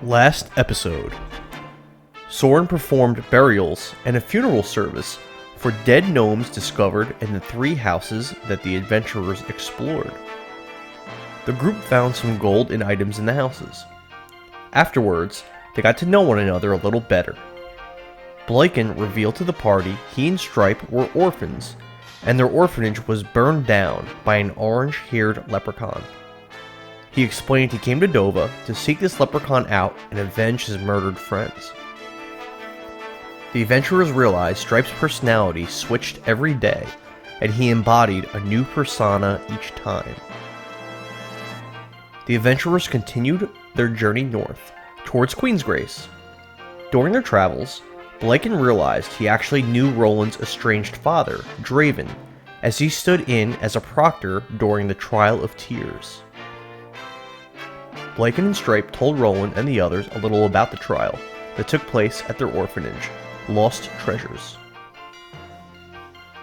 Last episode, Sorin performed burials and a funeral service for dead gnomes discovered in the 3 houses that the adventurers explored. The group found some gold and items in the houses. Afterwards, they got to know one another a little better. Bliken revealed to the party he and Stripe were orphans, and their orphanage was burned down by an orange-haired leprechaun. He explained he came to Dovah to seek this leprechaun out and avenge his murdered friends. The adventurers realized Stripe's personality switched every day, and he embodied a new persona each time. The adventurers continued their journey north, towards Queensgrace. During their travels, Bliken realized he actually knew Rolan's estranged father, Draven, as he stood in as a proctor during the Trial of Tears. Bliken and Stripe told Rolan and the others a little about the trial that took place at their orphanage, Lost Treasures.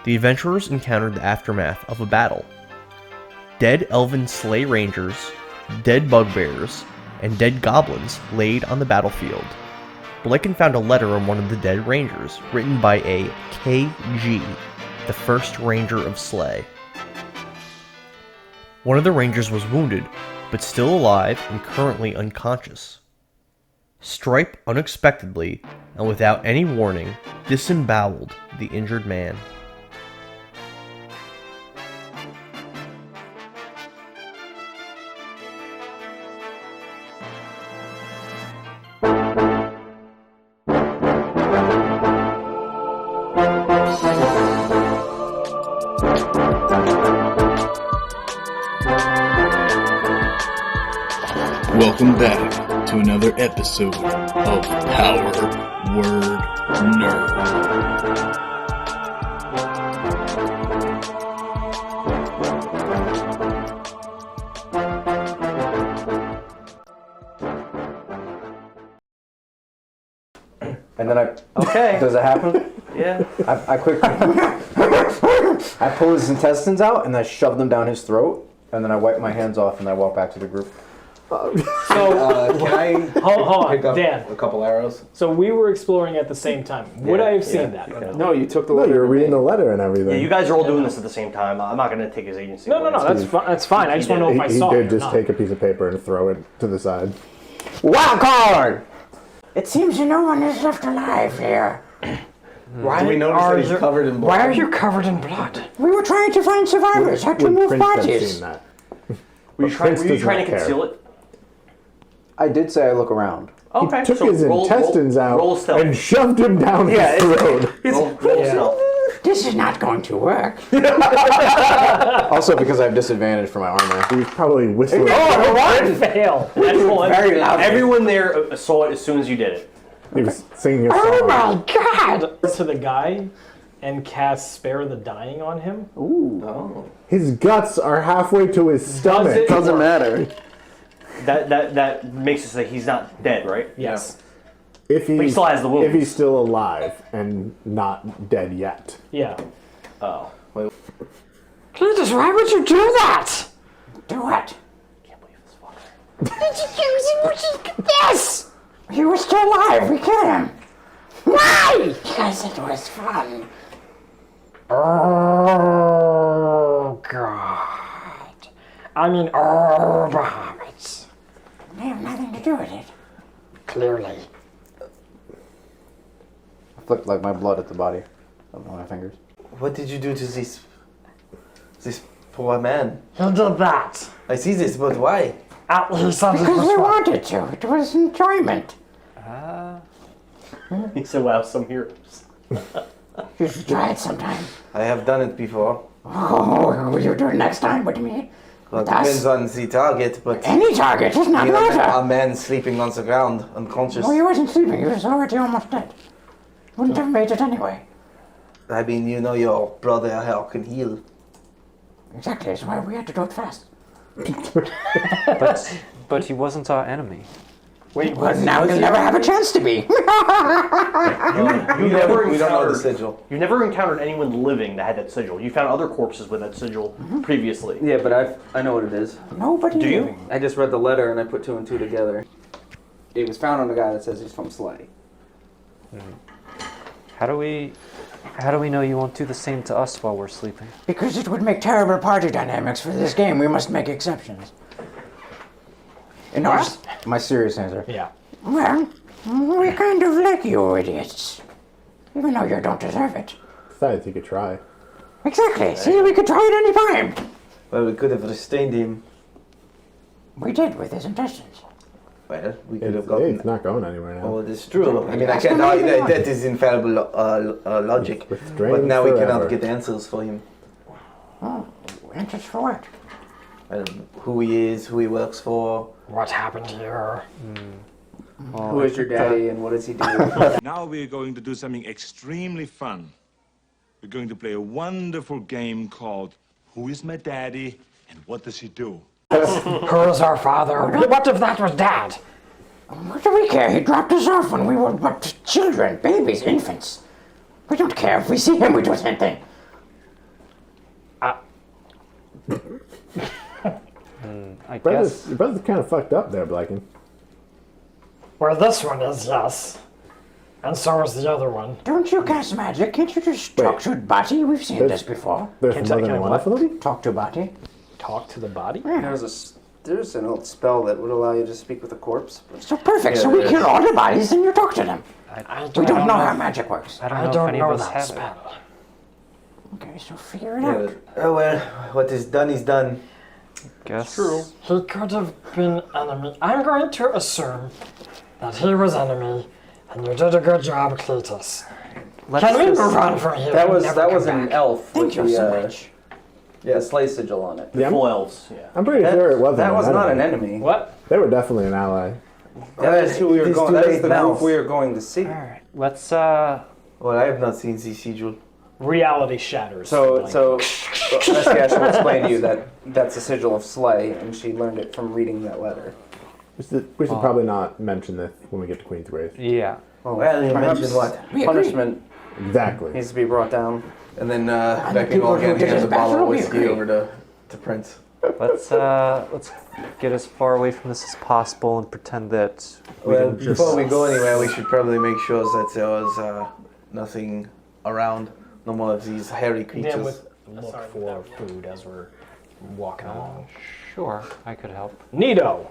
The adventurers encountered the aftermath of a battle. Dead elven sleigh rangers, dead bugbears, and dead goblins laid on the battlefield. Bliken found a letter on one of the dead rangers, written by a KG, the first ranger of Sleigh. One of the rangers was wounded, but still alive and currently unconscious. Stripe unexpectedly, and without any warning, disemboweled the injured man. Welcome back to another episode of Power Word Nerd. And then Okay. Does it happen? Yeah. I quickly... I pull his intestines out and I shove them down his throat. And then I wipe my hands off and I walk back to the group. So, Can I hold pick on, up Dan. a couple arrows? So we were exploring at the same time. Would I have seen that? Okay. No, you took the No, letter. you were reading the letter and everything. Yeah, you guys are all doing this at the same time. I'm not going to take his agency. No, that's fine. I just want to know if I he saw did it or just not. take a piece of paper and throw it to the side. Wild card! It seems no one is left alive here. Why do we notice that he's covered in blood? Why are you covered in blood? We were trying to find survivors. Had to Would move Prince have bodies. seen that? Were you trying does to not care. conceal it? I did say I look around. Okay. Took so his intestines roll out stealth. and shoved him down his throat. Roll stealth. This is not going to work. Also because I have disadvantage for my armor. He was probably whistling. One fail. Very loud. Everyone there saw it as soon as you did it. He was singing a song. Oh my god! To the guy and cast Spare the Dying on him. His guts are halfway to his stomach. it- Doesn't matter. That makes it so that he's not dead, right? Yes. If he still has the wounds. If he's still alive and not dead yet. Yeah. Oh. Wait. Jesus, why would you do that? Do what? I can't believe this fucker. Yes! He was still alive. We killed him. Why? Because it was fun. Oh, God. I mean, oh, Bahamut. I have nothing to do with it. Clearly. I flicked like my blood at the body. On my fingers. What did you do to this poor man? He did that. I see this, but why? He said because we wanted to. It was enjoyment. He said, wow, some heroes. You should try it sometime. I have done it before. Oh, will you do it next time with me? Well, it With us? depends on the target, but Any target, does not you know, a matter. man sleeping on the ground, unconscious. Well, he wasn't sleeping. He was already almost dead. Wouldn't have made it anyway. I mean, you know your brother how can heal. Exactly. That's why we had to do it fast. But he wasn't our enemy. Wait, But now he'll never have a chance to be. You never We don't know the encountered. sigil. You never encountered anyone living that had that sigil. You found other corpses with that sigil previously. Yeah, but I know what it is. Nobody. Do you? I just read the letter and I put 2 and 2 together. it was found on a guy that says he's from Slay. How do we know you won't do the same to us while we're sleeping? Because it would make terrible party dynamics for this game. We must make exceptions. And my serious answer. Yeah. Well, we kind of like you idiots. Even though you don't deserve it. Besides, you could try. Exactly. See, we could try it any time. Well, we could have restrained him. We did with his intestines. Well, we could have gotten... It's not going anywhere now. Oh, it's true. I mean, I can't argue that is infallible logic. But now we cannot get answers for him. Oh, answers for what? I don't know who he is, who he works for. What happened here? Who is your daddy and what does he do? Now we're going to do something extremely fun. We're going to play a wonderful game called Who is My Daddy and What Does He Do? Who is our father? What if that was Dad? What do we care? He dropped us off when we were but children, babies, infants. We don't care. If we see him, we do the same thing. I guess. Your brother's kind of fucked up there, Bliken. Well, this one is, yes. And so is the other one. Don't you cast magic? Can't you just talk to Bati? We've seen this before. There's Can more I- than can I one what? of them? Talk to Bati. Talk to the body? There's an old spell that would allow you to speak with a corpse. So perfect. So we kill all the bodies and you talk to them. We don't know how magic works. I don't know if any of us that have spell. Okay, so figure it out. Oh, well, what is done is done. Guess. True. He could have been enemy. I'm going to assume that he was enemy, and you did a good job, Cletus. Can we move on from here? That and was never that come was an back? elf Thank with you so the much. Slay sigil on it. Yeah, Full elves, yeah. I'm pretty sure it wasn't. That was not an enemy. enemy. What? They were definitely an ally. That is who we were It is going. too That is late the now. group we are going to see. Alright. Let's Well, I have not seen the sigil. Reality shatters. So Like, Veszelyes will explain to you that that's a sigil of Slay, and she learned it from reading that letter. We should probably not mention this when we get to Queen's Wraith. yeah. Well, you Perhaps mentioned what? punishment Exactly. needs to be brought down. And then the Becky people will who get did hands his a bottle battle, of we whiskey agree. over to Prince. Let's get as far away from this as possible and pretend that we Well, didn't just. before we go anywhere, we should probably make sure that there was nothing around. No more of these hairy then creatures. look for food as we're walking along. Sure, I could help. Nito!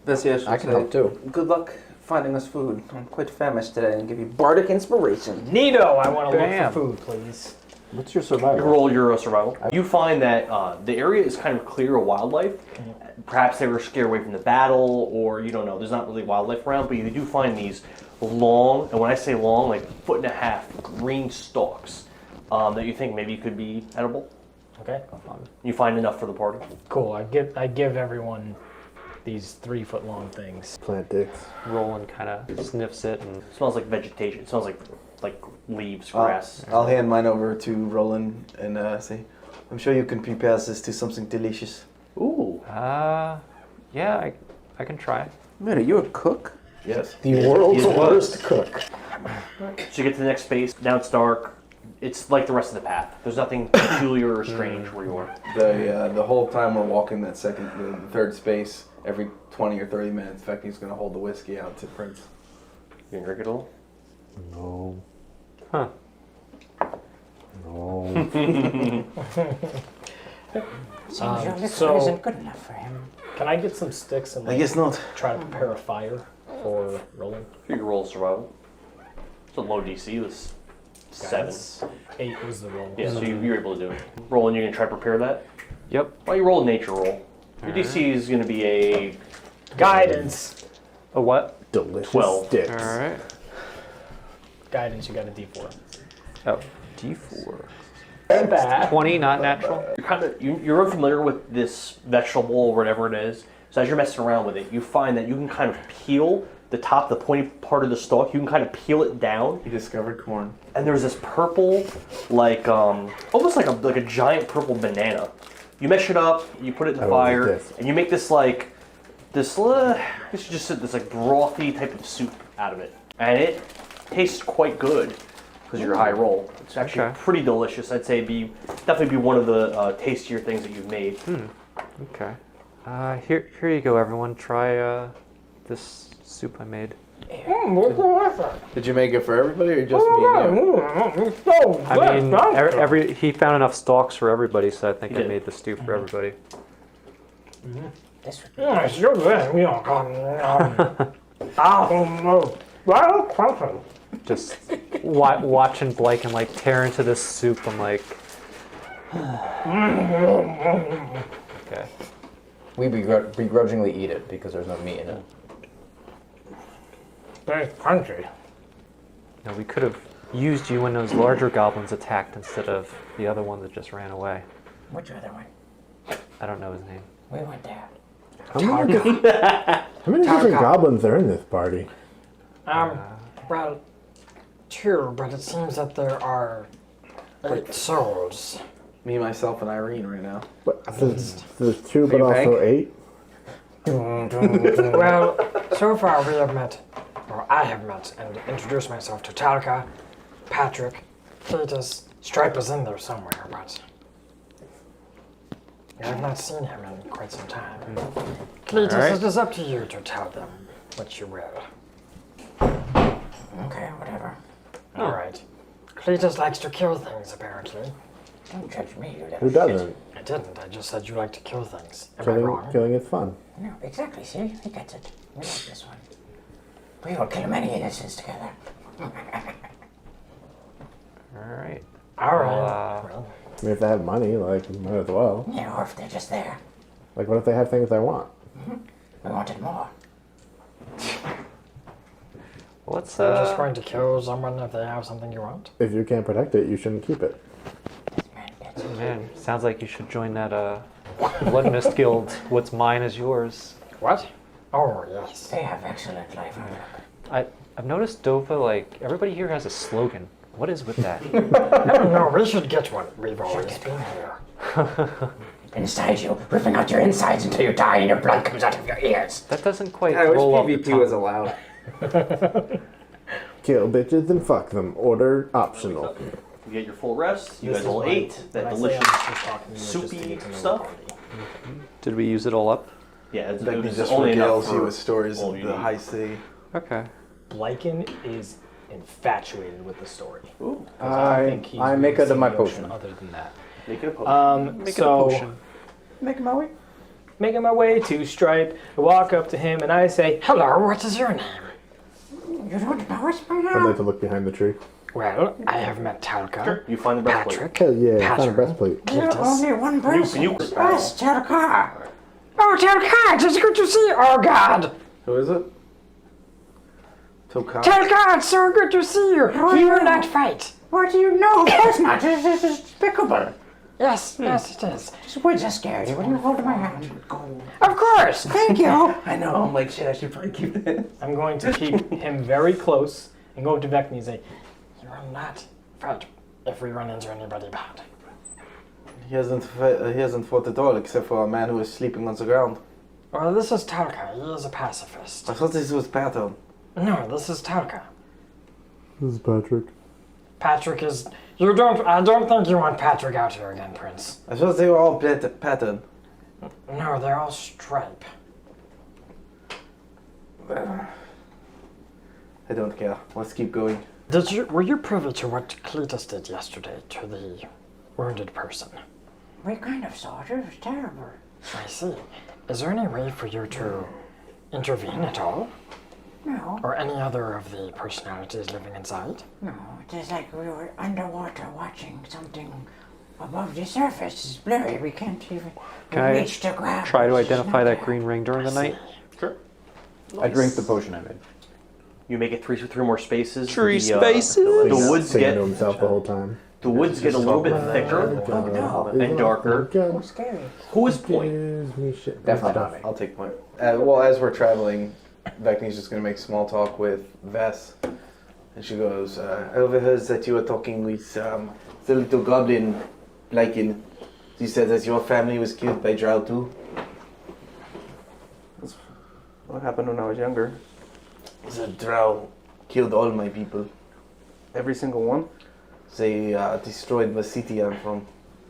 Veszelyes I can help too. Good luck finding us food. I'm quite famished today, and give you bardic inspiration. Nito, I want to look Bam. for food, please. What's your You survival? roll your survival. You find that the area is kind of clear of wildlife. Perhaps they were scared away from the battle, or you don't know. There's not really wildlife around, but you do find these long, and when I say long, like 1.5 foot green stalks that you think maybe could be edible. Okay. You find enough for the party. Cool. I give everyone these 3 foot long things. Plant dicks. Roland kind of sniffs it and. It smells like vegetation. It smells like leaves, grass. I'll hand mine over to Roland and say, I'm sure you can prepare this to something delicious. Ooh. Yeah, I can try. Man, are you a cook? Yes. The world's worst cook. So you get to the next space. Now it's dark. It's like the rest of the path. There's nothing peculiar or strange where you are. The whole time we're walking that the third space, every 20 or 30 minutes, Vekni's going to hold the whiskey out to Prince. You can drink it all? No. Huh. No. Seems your liquor so- isn't good enough for him. Can I get some sticks and I guess not. try to prepare a fire for Roland? You can roll survival. It's a low DC. It was 7. Guidance. 8 was the roll. Yeah, so you're able to do it. Roland, you're going to try to prepare that? Yep. Well, you roll a nature roll. Your DC is going to be a Guidance. A what? Delicious 12. sticks. Alright. Guidance, you got a D4. Oh, D4. Ain't bad. 20, not natural. You're unfamiliar with this vegetable or whatever it is. So as you're messing around with it, you find that you can kind of peel the top, the pointy part of the stalk. You can kind of peel it down, He discovered corn. and there's this purple, like almost like a giant purple banana. You mesh it up, you put it in the I will eat fire, this. and you make this this brothy type of soup out of it, and it tastes quite good because you're a high roll. It's actually Okay. pretty delicious. I'd say definitely be one of the tastier things that you've made. Okay. Here you go, everyone. Try this soup I made. Did you make it for everybody or just me and you? I mean, he found enough stalks for everybody, so I think I made the stew for everybody. It's so good. Just watching Bliken like tear into this soup. I'm like, okay. We begrudgingly eat it because there's no meat in it. Very crunchy. No, we could have used you when those larger goblins attacked instead of the other one that just ran away. Which other one? I don't know his name. We went there. How many different goblins are in this party? Well, 2, but it seems that there are 8 souls. Me, myself, and Irene right now. But there's 2, but also 8? Well, so far we have met, or I have met, and introduced myself to Talca, Patrick, Cletus. Stripe is in there somewhere, but I have not seen him in quite some time. Cletus, it is up to you to tell them what you will. Okay, whatever. All right. Cletus likes to kill things, apparently. Don't judge me, you Who doesn't? I didn't. I just said you like to kill things. Am I wrong? Killing is fun. No, exactly. See? He gets it. We like this one. We will kill many innocents together. Alright. Alright. I mean, if they have money, like, might as well. Yeah, or if they're just there. Like, what if they have things I want? We wanted more. What's You're just going to kill someone if they have something you want? If you can't protect it, you shouldn't keep it. Man, sounds like you should join that Blood Mist Guild. What's mine is yours. What? Oh, yes. They have excellent life outlook. I've noticed Dovah, like, everybody here has a slogan. What is with that? I don't know. We should get one. We've always been here. Inside you, ripping out your insides until you die and your blood comes out of your ears. That doesn't quite I wish roll off the PvP tongue. was allowed. Kill bitches and fuck them. Order optional. You get your full rest. You guys all ate that delicious soupy stuff. Did we use it all up? Yeah, it's Vekni just only enough regales you for with stories all of you the need. high sea. Okay. Bliken is infatuated with the story. Ooh. I make it my potion. Other than that, Make it a potion. Make it a potion. Making my way. Making my way to Stripe, I walk up to him and I say, Hello, what is your name? You don't know us by I'd now? like to look behind the tree. Well, I have met Talca. Sure. You find the breastplate. Patrick. Hell yeah, I found a Patrick. breastplate. You're only one person. You- Yes, Talca. Oh, Talca, it's good to see you. Oh, God. Who is it? Toka. Talca, it's so good to see you. You will not fight. What do you know? Of course not. This is despicable. Yes, yes, it is. We're just scared. Will you hold my hand? Of course. Thank you. I know. I'm like, shit, I should probably keep that. I'm going to keep him very close and go up to Vekni and say, You will not fight if we run into anybody bad. He hasn't fought at all, except for a man who is sleeping on the ground. Well, this is Talca. He is a pacifist. I thought this was Pattern. No, this is Talca. This is Patrick. Patrick is... I don't think you want Patrick out here again, Prince. I thought they were all Pattern. No, they're all Stripe. I don't care. Let's keep going. Were you privy to what Cletus did yesterday to the wounded person? We kind of saw it. It was terrible. I see. Is there any way for you to intervene at all? No. Or any other of the personalities living inside? No, it is like we were underwater watching something above the surface. It's blurry. We can't even reach to grab. Try to identify that green ring during the night? Sure. I drink the potion I made. You make it three more spaces. Three The spaces? The woods Singing get to himself the whole time. the woods get a little bit thicker and darker. Scary. Who is point? Definitely not me. I'll take point. Well, as we're traveling, Vekni's just going to make small talk with Vess. And she goes, I overheard that you were talking with the little goblin, Bliken. She said that your family was killed by Drow too. That's what happened when I was younger. The Drow killed all my people. Every single one? They destroyed the city I'm from.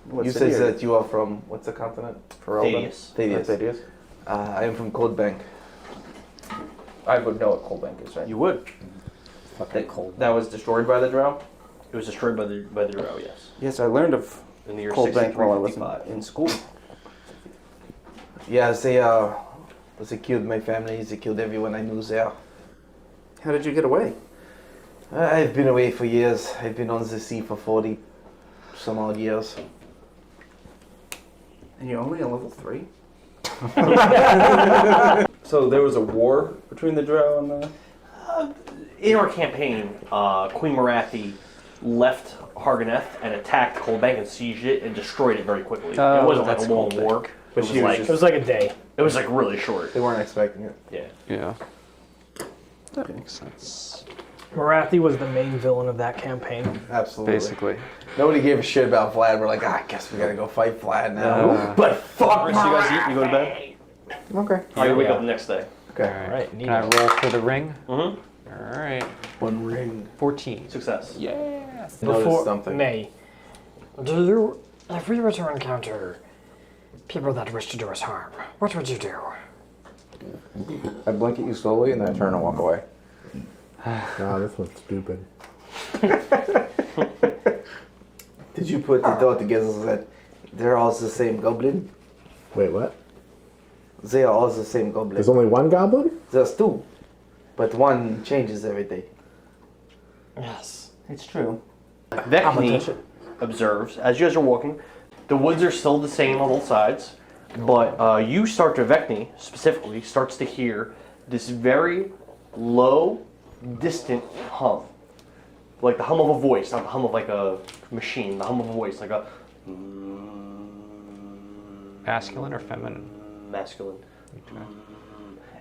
What You city said are you? that you are from, what's the continent? Rolan. Thaddeus. Thaddeus. Thaddeus. I am from Cold Bank. I would know what Cold Bank is, right? You would. Fucking cold. That was destroyed by the Drow? It was destroyed by the Drow, yes. Yes, I learned of In the year Cold Bank while I was 6355. in school. Yeah, they killed my family. They killed everyone I knew there. How did you get away? I've been away for years. I've been on the sea for 40 some odd years. And you're only a level 3? So there was a war between the Drow and the... In our campaign, Queen Marathi left Harganeth and attacked Cold Bank and sieged it and destroyed it very quickly. Oh, it wasn't like a that's long Cold war. Bank. But she was like, just- It was like a day. it was like really short. They weren't expecting it. Yeah. Yeah. That makes sense. Marathi was the main villain of that campaign. Absolutely. Basically. Nobody gave a shit about Vlad. We're like, I guess we gotta go fight Vlad now. But fuck So you guys eat, you go to bed. Okay. You wake up the next day. Okay. All Right, Can I roll for the ring? Mm-hmm. All right. One ring. 14. Success. Yeah. Notice Before something. May. Do you, if we were to encounter people that wish to do us harm, what would you do? I blink at you slowly and then I turn and walk away. Nah, this one's stupid. Did you put the thought together that they're all the same goblin? Wait, what? They are all the same goblin. There's only one goblin? There's two. But one changes every day. Yes. It's true. Vekni observes, as you guys are walking, the woods are still the same on both sides, but you start to, Vekni specifically, starts to hear this very low, distant hum. Like the hum of a voice, not the hum of like a machine, the hum of a voice, like a Masculine or feminine? masculine.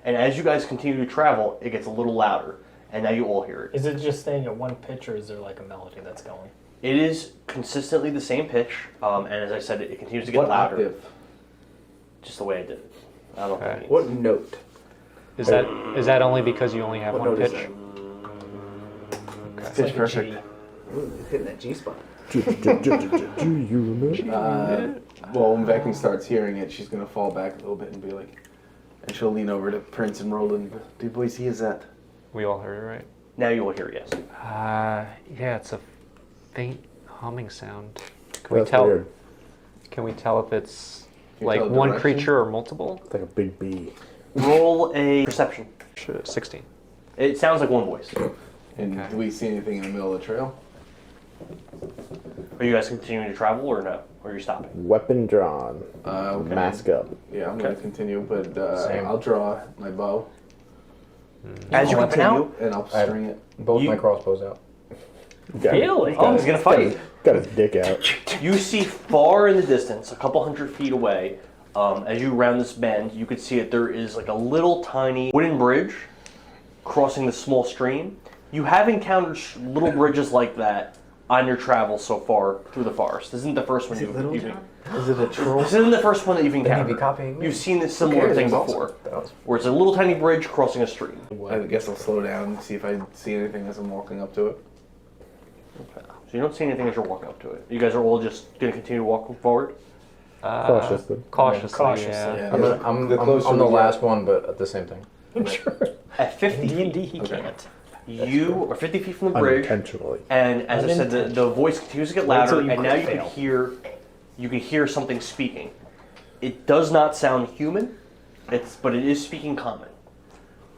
And as you guys continue to travel, it gets a little louder, and now you all hear it. Is it just staying at one pitch, or is there like a melody that's going? It is consistently the same pitch, and as I said, it continues to get What louder. octave? Just the way I did it. I don't know Okay. what that means. What note? Is that only because you only have What one note is pitch? Pitch Like a perfect. G. Ooh, hitting that G spot. Do you remember? Well, when Vekni starts hearing it, she's gonna fall back a little bit and be like, and she'll lean over to Prince and Rolan. Do you boys hear that? We all heard it, right? Now you will hear it, yes. Yeah, it's a faint humming sound. Can we That's tell? weird. Can we tell if it's you like tell one direction? creature or multiple? It's like a big bee. Roll a perception. 16. It sounds like one voice. And Okay. do we see anything in the middle of the trail? Are you guys continuing to travel or no? Or are you stopping? Weapon drawn. Okay. Mask up. Yeah, I'm gonna continue, but Same. I'll draw my bow As you continue, and I'll I- string it. Both You- my crossbows out. Really? oh, he's gonna fight. Got his dick out. You see far in the distance, a couple hundred feet away, as you round this bend, you could see that there is like a little tiny wooden bridge crossing this small stream. You have encountered little bridges like that on your travels so far through the forest. This isn't the first one you've Is it a troll? This isn't the first one that you've Then he'd encountered. be copying me. You've seen this similar cares? thing It was awesome. before, That was- where it's a little tiny bridge crossing a stream. I guess I'll slow down and see if I see anything as I'm walking up to it. So you don't see anything as you're walking up to it. You guys are all just going to continue walking forward. Cautiously. Cautiously. Cautiously. Yeah. Yeah. I'm The closer the we get- last one, but at the same thing. At 50 feet, D&D, he can't. you are 50 feet from the bridge, Unintentionally. and as I said, the voice continues to get louder, till you and now you crit can fail. hear something speaking. It does not sound human, but it is speaking common.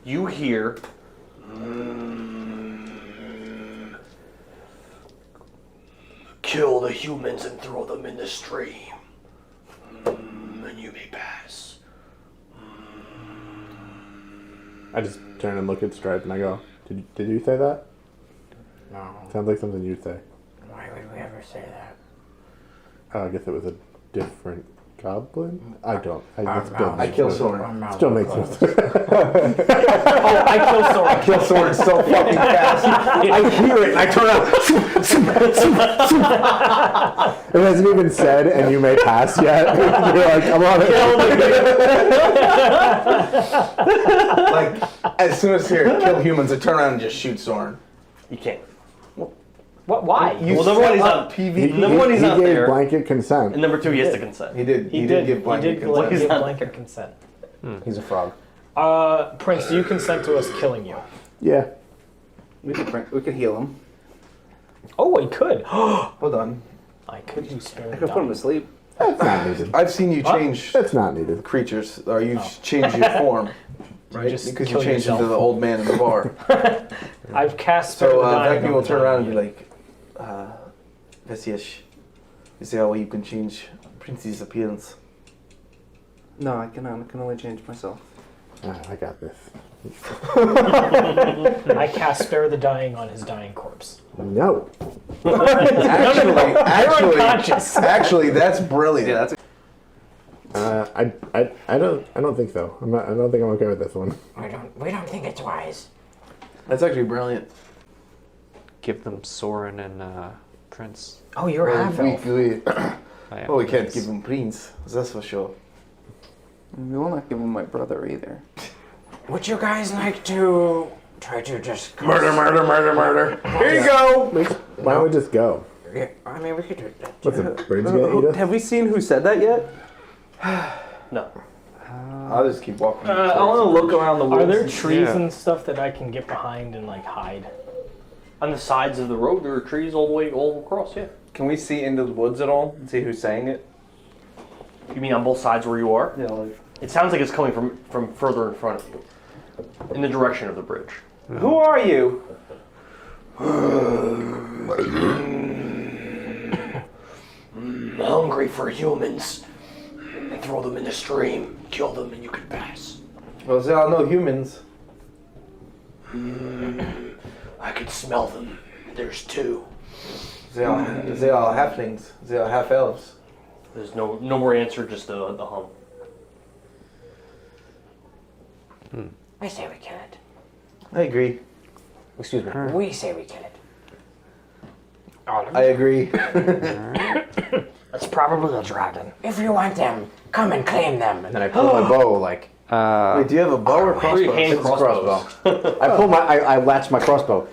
You hear. Kill the humans and throw them in the stream, and you may pass. I just turn and look at Stripe and I go, did you say that? No. Sounds like something you'd say. Why would we ever say that? I guess it was a different goblin? I don't. I I kill Sorin. Still makes sense. I kill Sorin. I kill Sorin so fucking fast. I hear it and I turn around. It hasn't even said, and you may pass yet. You're like, I'm on it. Like, as soon as I hear kill humans, I turn around and just shoot Sorin. You can't. What? Why? Well, number one, he's not. Number one, he's not gave there. blanket consent. And number two, he has to consent. He did give blanket consent. He's not blanket consent. He's a frog. Prince, do you consent to us killing you? Yeah. We could heal him. Oh, I could. Hold on. I could do spare I could put him to sleep. That's not needed. I've seen you change That's not needed. creatures, or you change your form, right? just Because you kill changed yourself. into the old man in the bar. I've cast spare So the dying Vekni on will the turn around and dying. be like, Veszelyes, is there a way you can change Prince's appearance? No, I can only change myself. I got this. I cast spare the dying on his dying corpse. No. Actually, that's brilliant. Yeah, that's. I don't think so. I don't think I'm okay with this one. We don't think it's wise. That's actually brilliant. Give them Sorin and Prince. Oh, you're half elf. We I can't give him Prince, that's for sure. We will not give him my brother either. Would you guys like to try to just Murder. Here you go! Why don't we just go? Yeah, I mean, we could do that. What's the bridge gonna eat us? Have we seen who said that yet? No. I'll just keep walking. I want to look around the woods. Are there trees Yeah. and stuff that I can get behind and like hide? On the sides of the road, there are trees all across. Yeah. Can we see into the woods at all and see who's saying it? You mean on both sides where you are? Yeah, like. It sounds like it's coming from further in front of you, in the direction of the bridge. Who are you? Hungry for humans, and throw them in the stream, kill them, and you can pass. Well, they are no humans. I can smell them. There's two. They are halflings. They are half elves. There's no more answer, just the hum. I say we kill it. I agree. Excuse me. We say we kill it. I agree. It's probably a dragon. If you want them, come and claim them. And then I pull my bow like Wait, do you have a bow or crossbow? Hand it's a crossbows. crossbow. I latch my crossbow.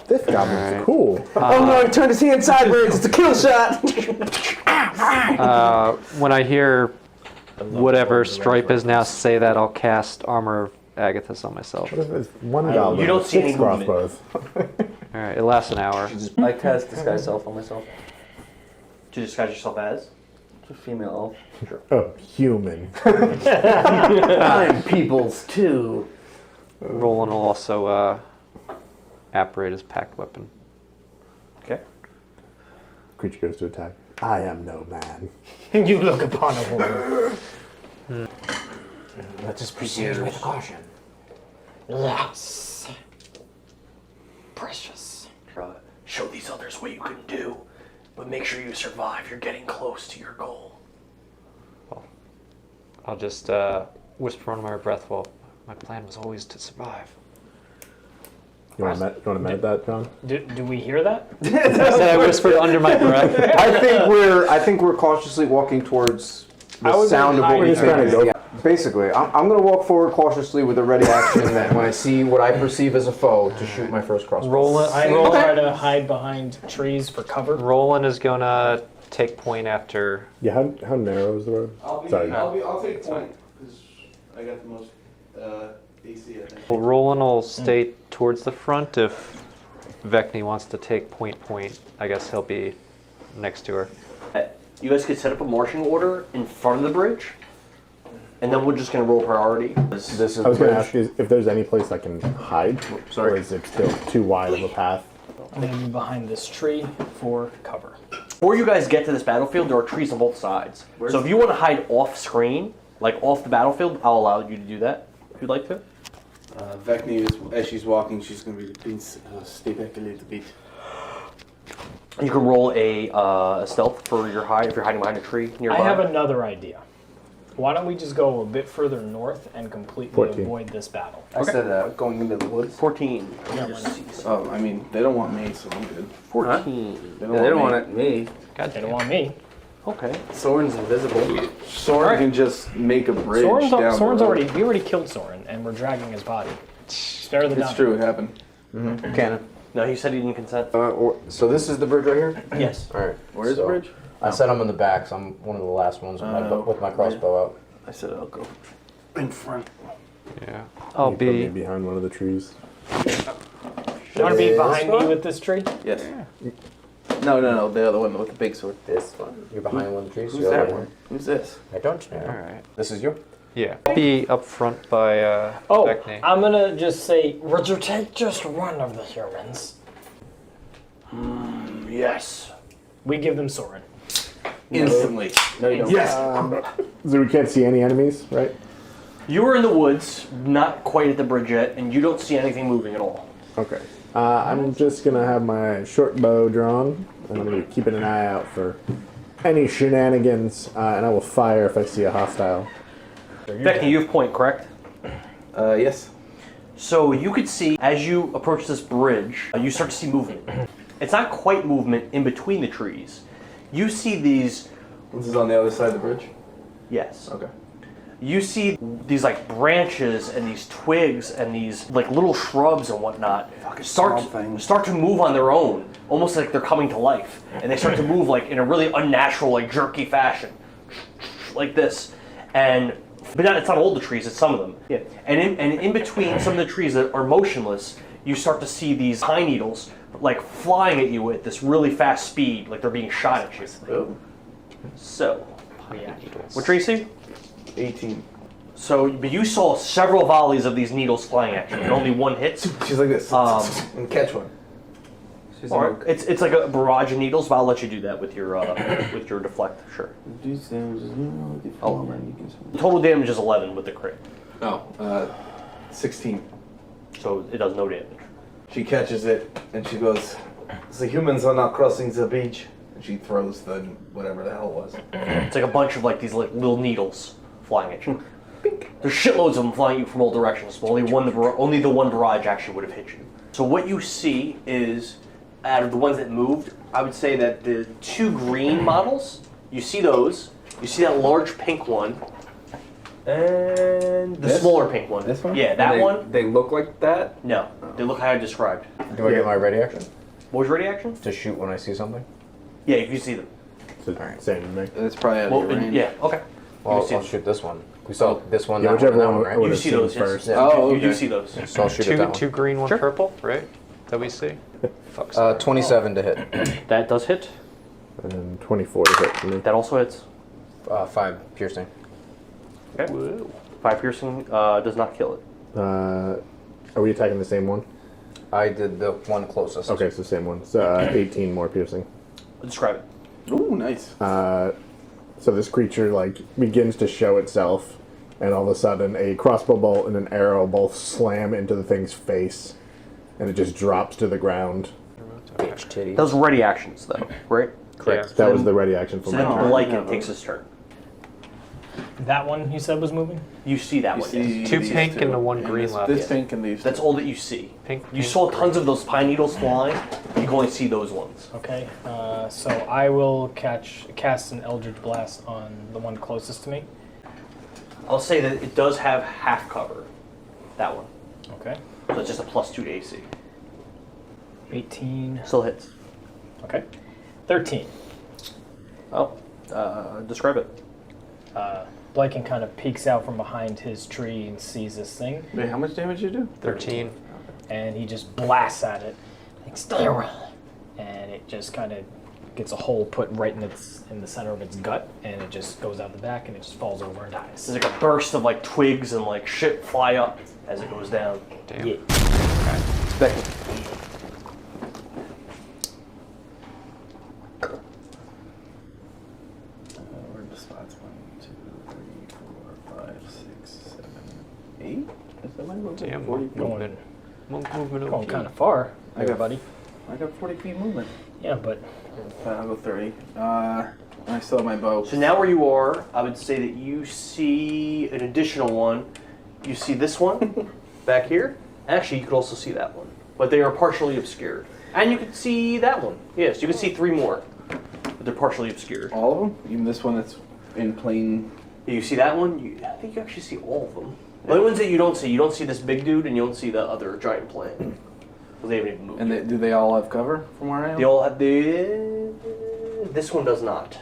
This goblin's cool. Oh no, he turned his hand sideways. It's a kill shot. When I hear whatever stripe is now, say that I'll cast Armor of Agathis on myself. What if it's one goblin? you don't with see any 6 movement. crossbows. Alright, it lasts an hour. I cast disguise self on myself. To disguise yourself as? It's a female elf. Oh, human. I'm peoples too. Roland will also apparate his packed weapon. Okay. Creature goes to attack. I am no man. You look upon a woman. Let us proceed with caution. Yes. Precious. Show these others what you can do, but make sure you survive. You're getting close to your goal. I'll just whisper under my breath, well, my plan was always to survive. You want to med that, John? Do we hear that? I said I whispered under my breath. I think we're cautiously walking towards I the was sound of what hiding. we We're just trying to go. Yeah. Basically, I'm going to walk forward cautiously with a ready action that when I see what I perceive as a foe, to shoot my first crossbow. Roland, I will try to hide behind trees for cover. Roland is gonna take point after. Yeah, how narrow is the road? Sorry. I'll take point because I got the most AC. I think. Roland will stay towards the front. If Vekni wants to take point, I guess he'll be next to her. You guys could set up a marching order in front of the bridge, and then we're just going to roll priority. This is I was going to bridge. ask you if there's any place I can hide, or is it still too wide of a path? I'm going to be behind this tree for cover. Before you guys get to this battlefield, there are trees on both sides. So if you want to hide off screen, like off the battlefield, I'll allow you to do that if you'd like to. Vekni, as she's walking, she's going to be please stay back a little bit. You can roll a stealth for your hide if you're hiding behind a tree nearby. I have another idea. Why don't we just go a bit further north and completely 14. avoid this battle? I said going into the woods. 14. Yeah, why not? Oh, I mean, they don't want me, so I'm good. 14. They They don't want it. Me. God They don't want me. Okay. Sorin's invisible. Sorin can just make a bridge Sorin's down the road. already. We already killed Sorin, and we're dragging his body. Spare the It's dying. true, it happened. Cannon. No, he said he didn't consent. So this is the bridge right here? Yes. All right. Where's the bridge? I said I'm in the back, so I'm one of the last ones with my crossbow out. I said I'll go in front. Yeah. I'll You put me be. behind one of the trees. You want to be behind me with this tree? Yes. No, the other one with the big sword. This one. You're behind one of the trees. Who's You're that over one? here. Who's this? I don't know. All right. This is you. Yeah. I'll be up front by Oh, Vekni. I'm gonna just say, Would you take just one of the humans? yes. We give them Sorin. Instantly. No, you don't. Yes. So we can't see any enemies, right? You are in the woods, not quite at the bridge yet, and you don't see anything moving at all. Okay. I'm just gonna have my short bow drawn, and I'm gonna be keeping an eye out for any shenanigans, and I will fire if I see a hostile. Vekni, you have point, correct? Yes. So you could see, as you approach this bridge, you start to see movement. It's not quite movement in between the trees. You see these... This is on the other side of the bridge? Yes. Okay. You see these like branches and these twigs and these like little shrubs and whatnot start to move on their own, almost like they're coming to life. And they start to move like in a really unnatural, like jerky fashion, like this. But it's not all the trees; it's some of them. Yeah. And in between some of the trees that are motionless, you start to see these pine needles like flying at you at this really fast speed, like they're being shot at you. Oh. So, what tree you see? 18. So, but you saw several volleys of these needles flying at you, and only one hits. She's like this. And catch one. Or it's like a barrage of needles, but I'll let you do that with your deflect. Sure. Total damage is 11 with the crit. Oh, 16. So it does no damage. She catches it and she goes, "The humans are not crossing the beach." And she throws the whatever the hell it was. It's like a bunch of like these like little needles flying at you. There's shitloads of them flying at you from all directions, but only the one barrage actually would have hit you. So what you see is, out of the ones that moved, I would say that the two green models, you see those. You see that large pink one, and the smaller pink one. This one? Yeah, that one. They look like that? No, they look how I described. Do I get my ready action? What was ready action? To shoot when I see something? Yeah, if you see them. So same to me. That's probably out of your range. Yeah, okay. Well, see I'll them. should this one. We saw this one, Yeah, that whichever one, and one that I one, would right? have see seen those, yes. first. Yeah. Oh, You do okay. see those. So I'll shoot at that one. Two green, one purple, right? That we see. Fuck. 27 to hit. That does hit. And then 24 to hit for me. That also hits. 5 piercing. Okay. 5 piercing does not kill it. Are we attacking the same one? I did the one closest. Okay, it's the same one. So 18 more piercing. Describe it. Ooh, nice. So this creature like begins to show itself, and all of a sudden a crossbow bolt and an arrow both slam into the thing's face, and it just drops to the ground. Bitch titty. Those ready actions, though, right? Correct. That was the ready action for So my then turn. Bliken takes his turn. That one you said was moving? You see that You one, see yes. Two these pink two. and the one green this, left. This Yeah. pink and these. That's all that you see. Pink. You saw tons of those pine needles flying. You can only see those ones. Okay, so I will cast an Eldritch Blast on the one closest to me. I'll say that it does have half cover. That one. Okay. So it's just a +2 to AC. 18. Still hits. Okay. 13. Oh, describe it. Bliken kind of peeks out from behind his tree and sees this thing, Wait, how much damage did you do? 13. and he just blasts at it. Like, stay away. And it just kind of gets a hole put right in the center of its gut, and it just goes out the back, and it just falls over and dies. There's like a burst of like twigs and like shit fly up as it goes down. Damn. Yeah. It's Becky. Where are the spots? 1, 2, 3, 4, 5, 6, 7, 8? Is that my movement? Damn, 40 feet. movement. Movement Going OP. kind of far, I got- buddy. I got 40 feet movement. Yeah, but I'll go 30. I still have my bow. So now where you are, I would say that you see an additional one. You see this one back here. Actually, you could also see that one, but they are partially obscured. And you can see that one. Yes, you can see 3 more, but they're partially obscured. All of them? Even this one that's in plain. You see that one? I think you actually see all of them. The only ones that you don't see this big dude, and you don't see the other giant plant. Because they haven't even moved. And do they all have cover from where I am? They all have this one does not.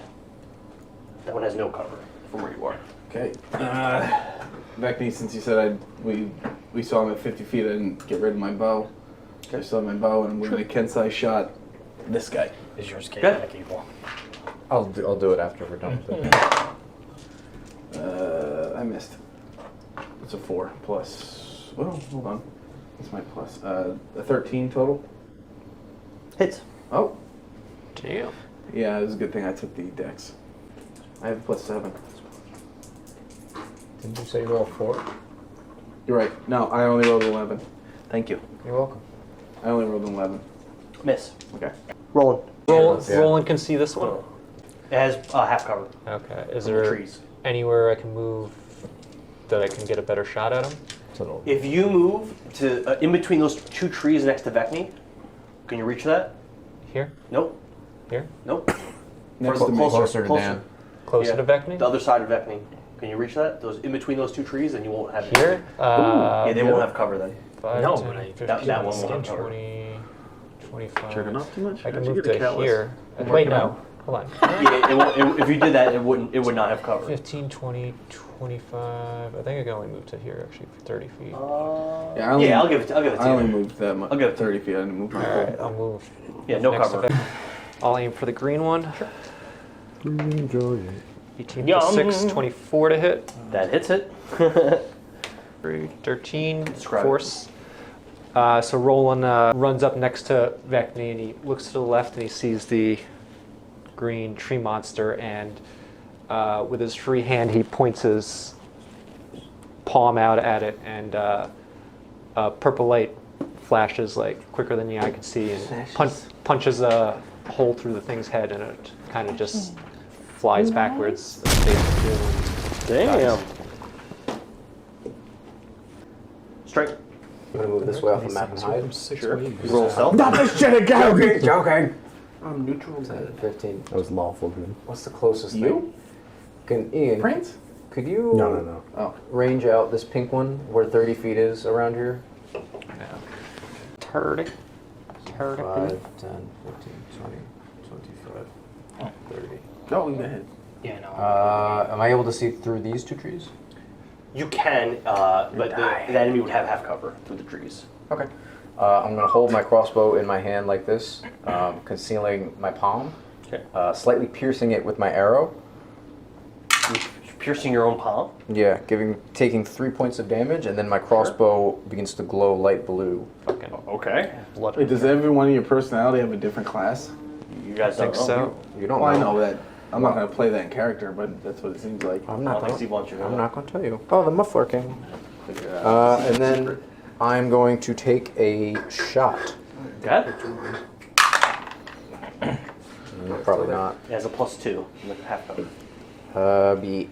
That one has no cover from where you are. Okay. Vekni, since you said we saw him at 50 feet, I didn't get rid of my bow. I still have my bow, and I'm going to Kensai shot this guy. Is yours chaotic evil? I'll do it after we're done with it. I missed. It's a 4 plus. Well, hold on. What's my plus? A 13 total. Hits. Oh. Damn. Yeah, it was a good thing I took the dex. I have a plus 7. Didn't you say you rolled 4? You're right. No, I only rolled 11. Thank you. You're welcome. I only rolled an 11. Miss. Okay. Roland. Roland can see this one? It has half cover. Okay. Is From the there trees. anywhere I can move that I can get a better shot at him? If you move to in between those 2 trees next to Vekni, can you reach that? Here? Nope. Here? Nope. Next to me. Closer to Dan. Closer to Vekni? The other side of Vekni. Can you reach that? Those in between those 2 trees, and you won't have Here? Yeah, they won't have cover then. 5, No, 10, but 15, that one won't have cover. 20, 25. Jerking off too much? I can How'd you move get a to callus? here. I'm Wait, working no. out. Hold on. Yeah, if you did that, it would not have cover. 15, 20, 25. I think I can only move to here actually for 30 feet. Yeah, I'll give it to I you. only moved that much. I'll give it to 30 feet. I didn't move my Alright, full. I'll move. Yeah, no next cover. to Vekni. I'll aim for the green one. Sure. Enjoy it. 18 plus 6, 24 to hit. That hits it. 13 Describe force. So Roland runs up next to Vekni and he looks to the left and he sees the green tree monster, and with his free hand he points his palm out at it, and purple light flashes like quicker than the eye can see, and punches a hole through the thing's head, and it kind of just flies backwards. Damn. Strike. I'm gonna move this way off the map and hide. Sure. Roll stealth. Not this shit again! Joking. I'm neutral. 15. That was lawful good. What's the closest You? thing? Ian, Prince? could you No. Oh. range out this pink one where 30 feet is around here? 30. 5, 10, 15, 20, 25, 30. Go ahead. Yeah, no. Am I able to see through these 2 trees? You can, but the enemy would have half cover through the trees. Okay. I'm going to hold my crossbow in my hand like this, concealing my palm, Okay. slightly piercing it with my arrow. You're piercing your own palm. Yeah, taking 3 points of damage, and then my crossbow begins to glow light blue. Fucking Okay. blood. Wait, does every one of your personality have a different class? You guys I think don't know. so. You don't Well, know. I know that. I'm not going to play that in character, but that's what it seems like. I'm I not don't think going Steve wants you to I'm know. not going to tell you. Oh, the muffler king. And then I'm going to take a shot. Okay. Probably not. It has a +2 in the half cover. Be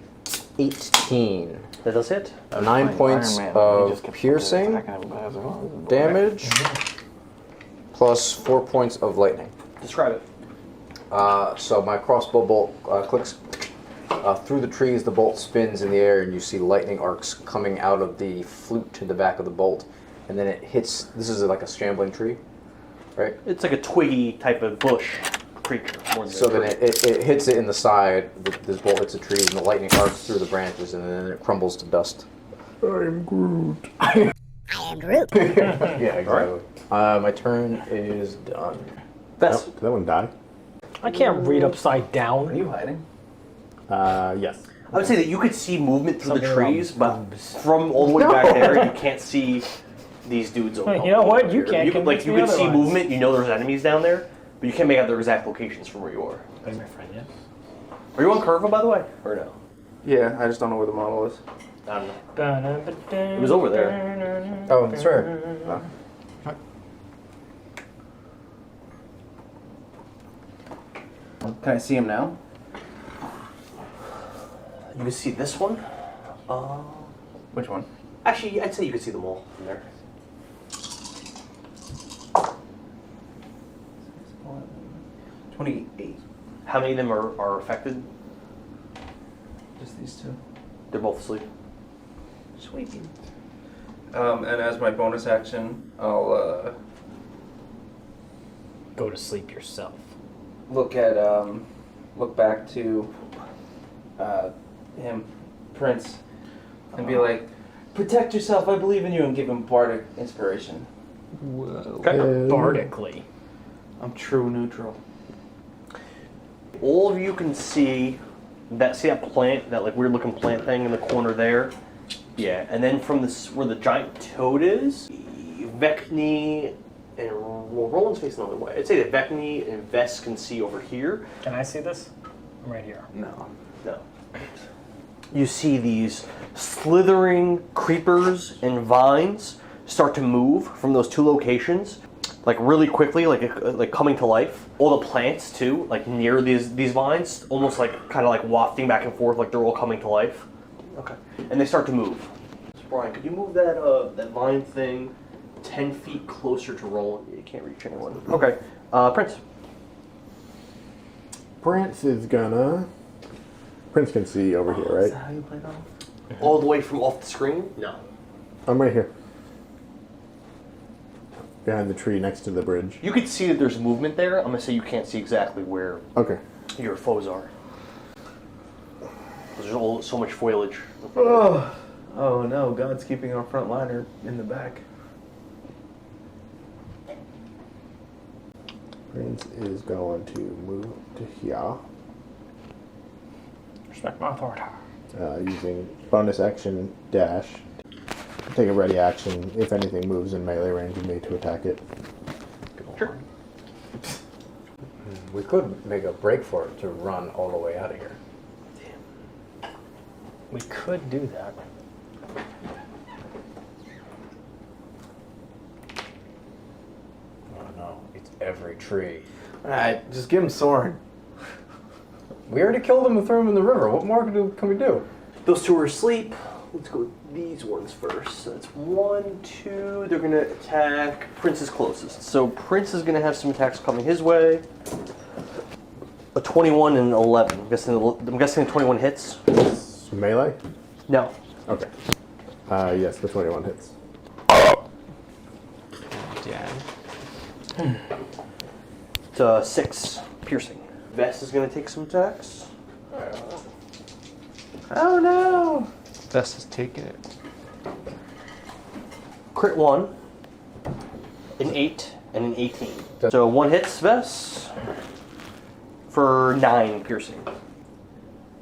18. That does hit. 9 points of piercing damage, plus 4 points of lightning. Describe it. So my crossbow bolt clicks through the trees, the bolt spins in the air, and you see lightning arcs coming out of the flute to the back of the bolt. And then it hits, this is like a shambling tree, right? It's like a twiggy type of bush creature. More than So a then tree. it hits it in the side, this bolt hits a tree, and the lightning arcs through the branches, and then it crumbles to dust. I'm Groot. Yeah, exactly. My turn is done. Vess. Did that one die? I can't read upside down. Are you hiding? Yes. I would say that you could see movement through the Something around trees, but from all the way back there, you can't see these dudes. You know what? You can't You could, convince you me could see otherwise. movement. You know there's enemies down there, but you can't make out their exact locations from where you are. Hey, my friend, yeah. Are you on Curva, by the way, or no? Yeah, I just don't know where the model is. I don't know. It was over there. Oh, that's right. Can I see him now? You can see this one. Which one? Actually, I'd say you could see them all from there. How many of them are affected? Just these 2. They're both asleep. Sweet. And as my bonus action, I'll Go to sleep yourself. look back to him Prince and be like, "Protect yourself. I believe in you," and give him bardic inspiration. Whoa. Bardically. I'm true neutral. All of you can see that plant, that like weird looking plant thing in the corner there. Yeah, and then from this where the giant toad is, Vekni and Roland's facing the other way. I'd say that Vekni and Vess can see over here. Can I see this? I'm right here. No. You see these slithering creepers and vines start to move from those two locations, like really quickly, like coming to life. All the plants too, like near these vines, almost like kind of like wafting back and forth, like they're all coming to life. Okay, and they start to move. So Brian, could you move that vine thing 10 feet closer to Roland? You can't reach anyone. Okay, Prince. Prince is gonna. Prince can see over here, right? Is that how you play that? All the way from off the screen? No. I'm right here. Behind the tree next to the bridge. You could see that there's movement there. I'm gonna say you can't see exactly where Okay. your foes are. There's so much foliage. Oh no, God's keeping our front liner in the back. Prince is going to move to here. Respect my authority. Using bonus action dash. Take a ready action if anything moves in melee range of me to attack it. Sure. We could make a break for it to run all the way out of here. We could do that. Oh no, it's every tree. Alright, just give him Sorin. We already killed him and threw him in the river. What more can we do? Those two are asleep. Let's go with these ones first. So that's 1, 2. They're gonna attack Prince's closest. So Prince is gonna have some attacks coming his way. A 21 and an 11. I'm guessing the 21 hits. Melee? No. Okay. Yes, the 21 hits. Yeah. It's 6 piercing. Vess is gonna take some attacks. Oh no! Vess is taking it. Crit 1, an 8, and an 18. So 1 hits Vess for 9 piercing.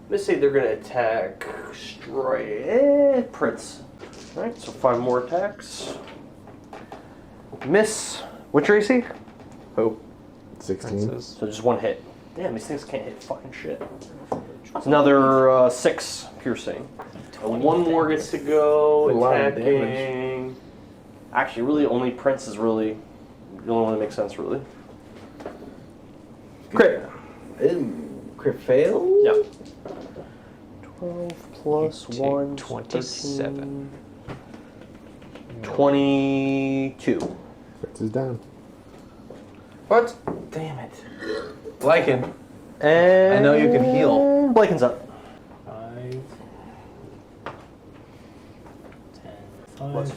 Let's say they're gonna attack straight Prince. Alright, so 5 more attacks. Miss. What's your AC? Oh. 16. Princes. So just 1 hit. Damn, these things can't hit fucking shit. It's another 6 piercing. And 1 more gets to go A lot of attacking. Actually, really, only Prince is really the only one that makes sense, really. Crit. Crit fail? Yep. 12 plus 1. 27. 22. Prince is down. What? Damn it. Bliken. And I know you can heal. Bliken's up. 5, 10, 5. I'm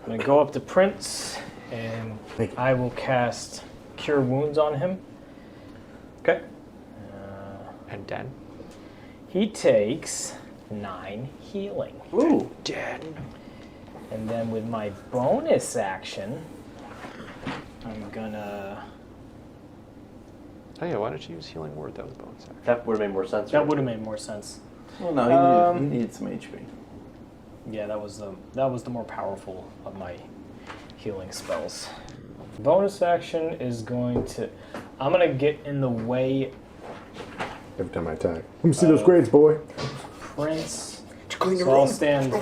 gonna go up to Prince, and I will cast Cure Wounds on him. Okay. And Dan. He takes 9 healing. Ooh. Dead. And then with my bonus action, I'm gonna... Oh yeah, why don't you use Healing Word? That was a bonus action. That would have made more sense. That right? would have made more sense. Well, no, he needed some HP. Yeah, that was the more powerful of my healing spells. Bonus action is going to... I'm going to get in the way... Every time I attack. Let me see those grades, boy. Prince. So I'll stand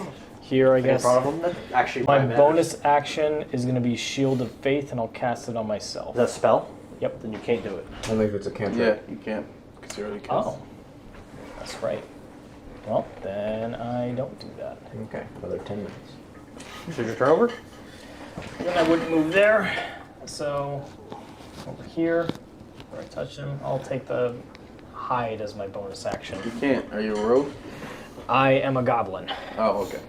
here, I guess. In front of him? Actually, My matters. bonus action is going to be Shield of Faith, and I'll cast it on myself. Is that a spell? Yep. Then you can't do it. Only if it's a cantrip. Yeah, you can't. Because you already cast. Oh. That's right. Well, then I don't do that. Okay, another 10 minutes. So your turn over? Then I wouldn't move there. So, over here, where I touch him, I'll take the hide as my bonus action. You can't. Are you a rogue? I am a goblin. Oh, okay.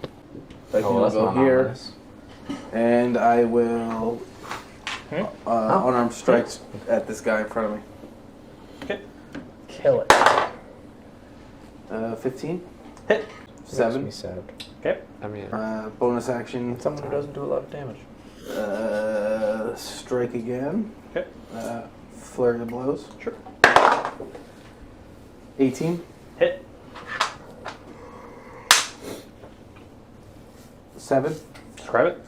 So I Oh, that's can go not here, ominous. and I will unarmed strikes at this guy in front of me. Okay. Kill it. 15. Hit. 7. Makes me sad. Okay. I mean, Bonus action. Someone who doesn't do a lot of damage. Strike again. Okay. Flurry of blows. Sure. 18. Hit. 7. Describe it.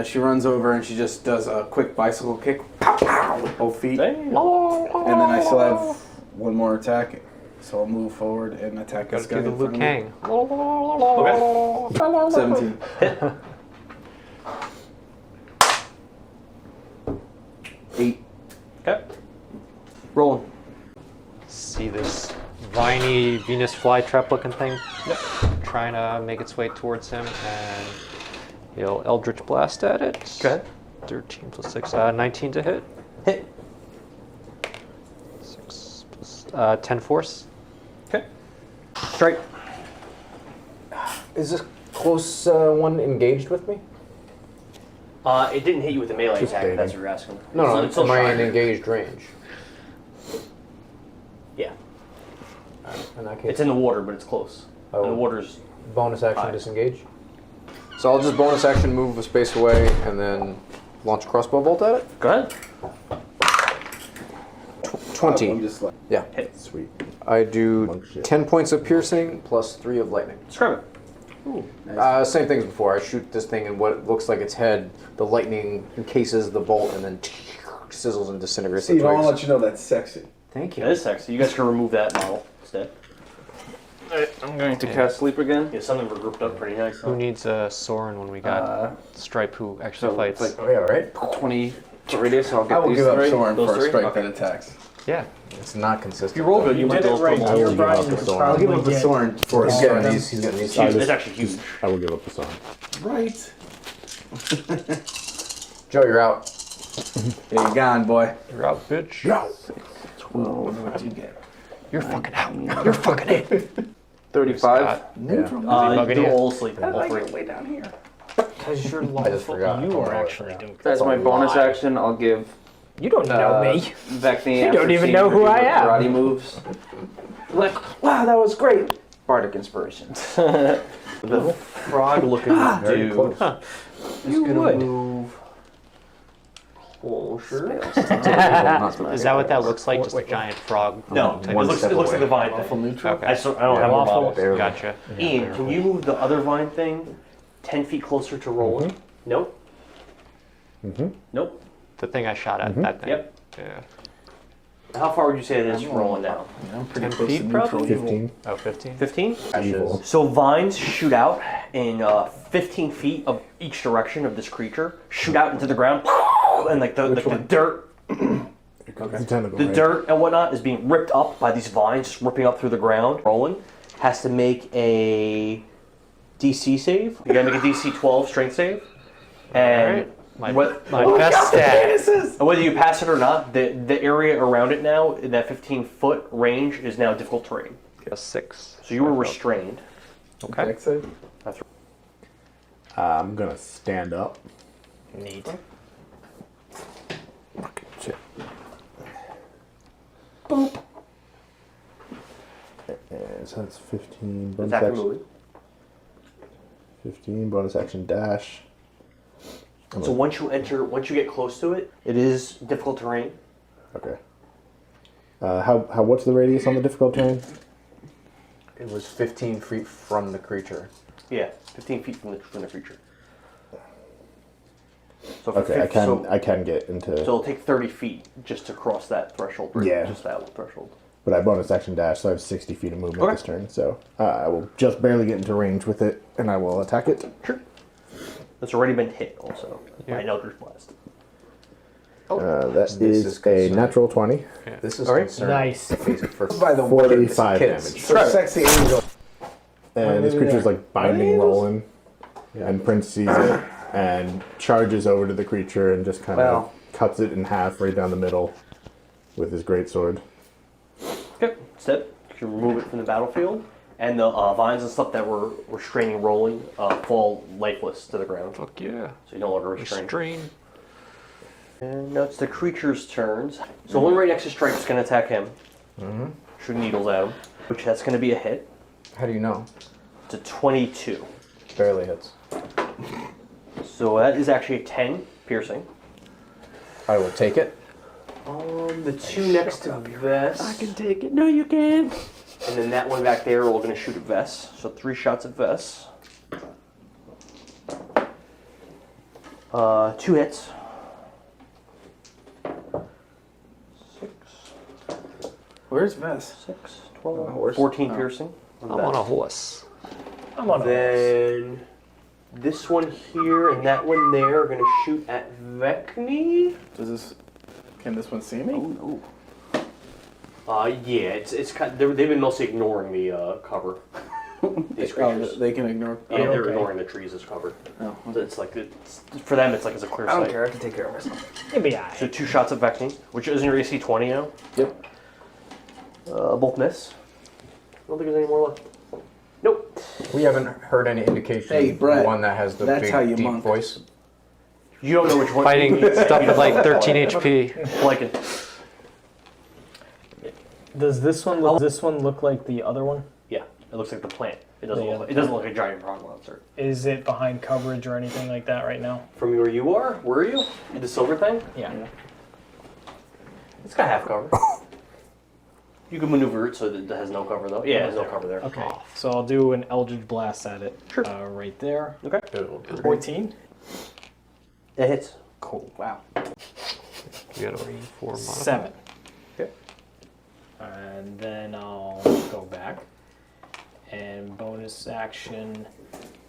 She runs over and she just does a quick bicycle kick. Pow, pow, with both feet. And then I still have one more attack. So I'll move forward and attack this gotta guy. do the Liu Kang. Okay. 17. Hit. 8. Okay. Rolling. See this viney Venus flytrap looking thing? Yep. Trying to make its way towards him, and he'll Eldritch Blast at it. Go ahead. 13 plus 6, 19 to hit. Hit. 6 plus 10 force. Okay. Strike. Is this close one engaged with me? It didn't hit you with a melee Just attack, if that's dating. what you're asking. No, It's still am I in shy. engaged range? Yeah. In that case, It's in the water, but it's close. Oh. And the water's... bonus action Five. disengage. So I'll just bonus action move a space away and then launch a crossbow bolt at it. Go ahead. 20. I'm just like, Yeah. Sweet. I do Monk shit. 10 points of piercing plus 3 of lightning. Describe it. Same thing as before. I shoot this thing in what looks like its head. The lightning encases the bolt and then sizzles and disintegrates the Steve, I want to twigs. let you know that's sexy. Thank you. That is sexy. You guys can remove that model instead. I'm going to cast sleep again. Yeah, some of them are grouped up pretty nice. Who needs a Sorin when we got Stripe who actually so fights? it's like Oh yeah, right? 20 radius, so I'll get I will these give up three. Sorin Those for a three? strike Okay. that attacks. Yeah. It's not consistent. If you roll good, you might did be it able right. to I will Your give Brian up the could Sorin. I'll give up probably the get... Sorin for He's his getting strength. these. He's getting these. It's actually huge. I will give up the Sorin. Right. Joe, you're out. Yeah, you're gone, boy. You're out, bitch. What you get? You're fucking out. You're fucking in. 35. Scott. Neutral. bugging They're you? all asleep. All I three. get way down here. Because you're lawful. forgot. You Oh, are I actually forgot. doing As my a bonus lie. action, I'll give You don't know me. Vekni. You after don't even seeing know her who do I the am. Karate moves. Like, wow, that was great. Bardic inspiration. The frog-looking dude is You going would. to move closer. Is that what that looks like? Just a giant frog? No, it One looks step like the away. vine thing. Neutral. Okay. I don't have a Lawful. model. Barely. Gotcha. Ian, can you move the other vine thing 10 feet closer to Roland? Nope. Nope. The thing I shot at, that thing. Yep. Yeah. How far would you say it is from Roland now? I'm pretty 10 close feet, to neutral. probably? 15. Oh, 15? 15? Evil. So vines shoot out in 15 feet of each direction of this creature, shoot out into the ground, and like the dirt, The tentacle, the right? dirt and whatnot is being ripped up by these vines, just ripping up through the ground. Roland has to make a DC save. You gotta make a DC 12 strength save. And My what, best stat. and whether you pass it or not, the area around it now, in that 15-foot range, is now difficult terrain. A 6. So you were restrained. Okay. Dex save? I'm gonna stand up. Neat. Shit. And so that's 15 bonus Attack and action. moving. 15 bonus action dash. So once you get close to it, it is difficult terrain. Okay. How what's the radius on the difficult terrain? It was 15 feet from the creature. Yeah, 15 feet from the creature. So Okay, I can get into. So it'll take 30 feet just to cross that threshold. Right? Yeah. Just that threshold. But I bonus action dash, so I have 60 feet of movement Okay. this turn. So I will just barely get into range with it, and I will attack it. Sure. That's already been hit also by an Eldritch Blast. That This is is a concerning. natural 20. This is Alright. concerning. Nice. By the way, 45 kids. damage. for sexy angel. And this creature's like binding Roland, and Prince sees it and charges over to the creature and just kind of cuts it in half right down the middle with his greatsword. Okay. Step. You can remove it from the battlefield, and the vines and stuff that were restraining rolling fall lifeless to the ground. Fuck yeah. So you no longer restrain. Restrain. And now it's the creature's turns. So one right next to Stripe is going to attack him. Shoot needles at him, which that's going to be a hit. How do you know? It's a 22. Barely hits. So that is actually a 10 piercing. I will take it. The two next to Vess. I can take it. No, you can't. And then that one back there, we're going to shoot at Vess. So 3 shots at Vess. 2 hits. 6. Where's Vess? 6, 12, On a horse? 14 Oh. piercing. I'm on a horse. I'm on Then this one here and that one there are going to shoot at Vekni. Can this one see me? Oh no. Yeah, it's kind. They've been mostly ignoring the cover. These creatures. They can ignore. Yeah, they're ignoring the trees as cover. Oh, So it's like for them, it's like it's a clear I don't sight. care. I can take care of myself. It'll be alright. So 2 shots at Vekni, which isn't your AC 20 now. Yep. Both miss. I don't think there's any more left. Nope. We haven't heard any indication. Hey, Brett, The one that has the that's big, how you deep monk. voice. You don't know which one. Fighting stuff with like 13 HP. Bliken. Does this one look like the other one? Yeah, it looks like the plant. It doesn't. Yeah. Look like, it doesn't look like a giant frog monster. Is it behind coverage or anything like that right now? From where you are, where are you? The silver thing? Yeah. It's got half cover. You can maneuver it so that it has no cover though. Yeah, it has no cover there. Okay. So I'll do an Eldritch Blast at it. Sure. Right there. Okay. 14. It hits. Cool. Wow. You got a 4 modifier. 7. Okay. And then I'll go back. And bonus action.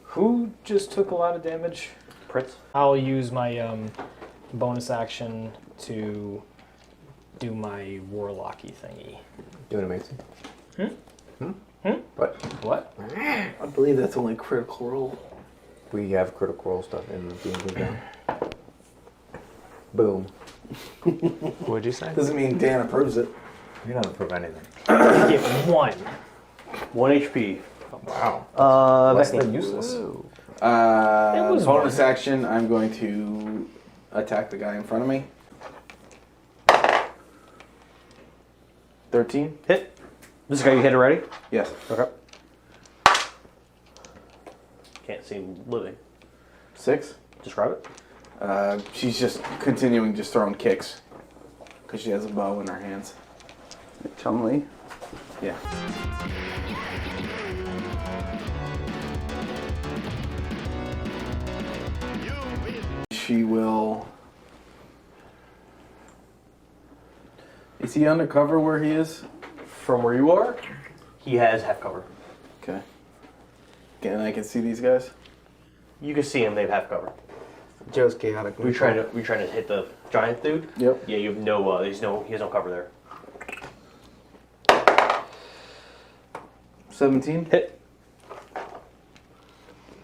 Who just took a lot of damage? Prince. I'll use my bonus action to do my warlocky thingy. Doing amazing. What? I believe that's only critical roll. We have critical role stuff in the D&D game. Boom. What'd you say? Doesn't mean Dan approves it. You don't approve anything. Get 1. 1 HP. Wow. Less than useless. was Bonus action, I'm going to attack the guy in front of me. 13? Hit. This is the guy you hit already? Yes. Okay. Can't see him living. 6? Describe it. She's just continuing just throwing kicks. Because she has a bow in her hands. Chumley. Yeah. She will... Is he undercover where he is? From where you are, he has half cover. Okay. And I can see these guys? You can see him, they have half cover. Joe's chaotic. We trying to hit the giant dude? Yep. Yeah, you have no he has no cover there. 17? Hit.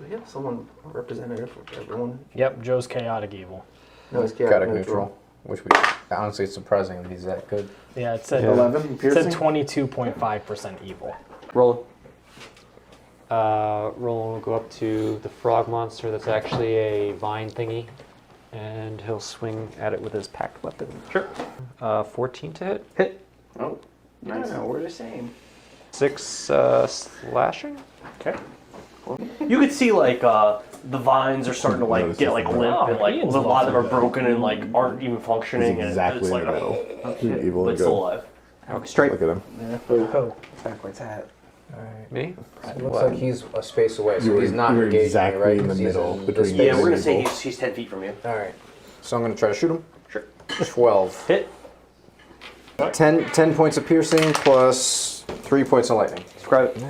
We have someone representative for everyone. Yep, Joe's chaotic evil. No, it's Chaotic neutral. Which we honestly, it's surprising that he's that good. Yeah, it said 11 It piercing? said 22.5% evil. Roll. Roland will go up to the frog monster that's actually a vine thingy, and he'll swing at it with his packed weapon. Sure. 14 to hit. Hit. Oh, nice. No, we're the same. 6 slashing. Okay. You could see like the vines are starting to No, like this get is like not- limp and like Ian's a lot of them are lovely. broken and like aren't even functioning He's and it's exactly like in the middle. shit, Evil but and still good. alive. Straight. Look at him. Oh, Backwards hat. Me? It looks like he's a space away, so You were- he's not you were engaging exactly me, right? in the 'Cause he's middle in between this you Yeah, space. we're gonna Evil. say he's 10 feet from you. All right. So I'm gonna try to shoot him. Sure. 12. Hit. 10 points of piercing plus 3 points of lightning. Describe it.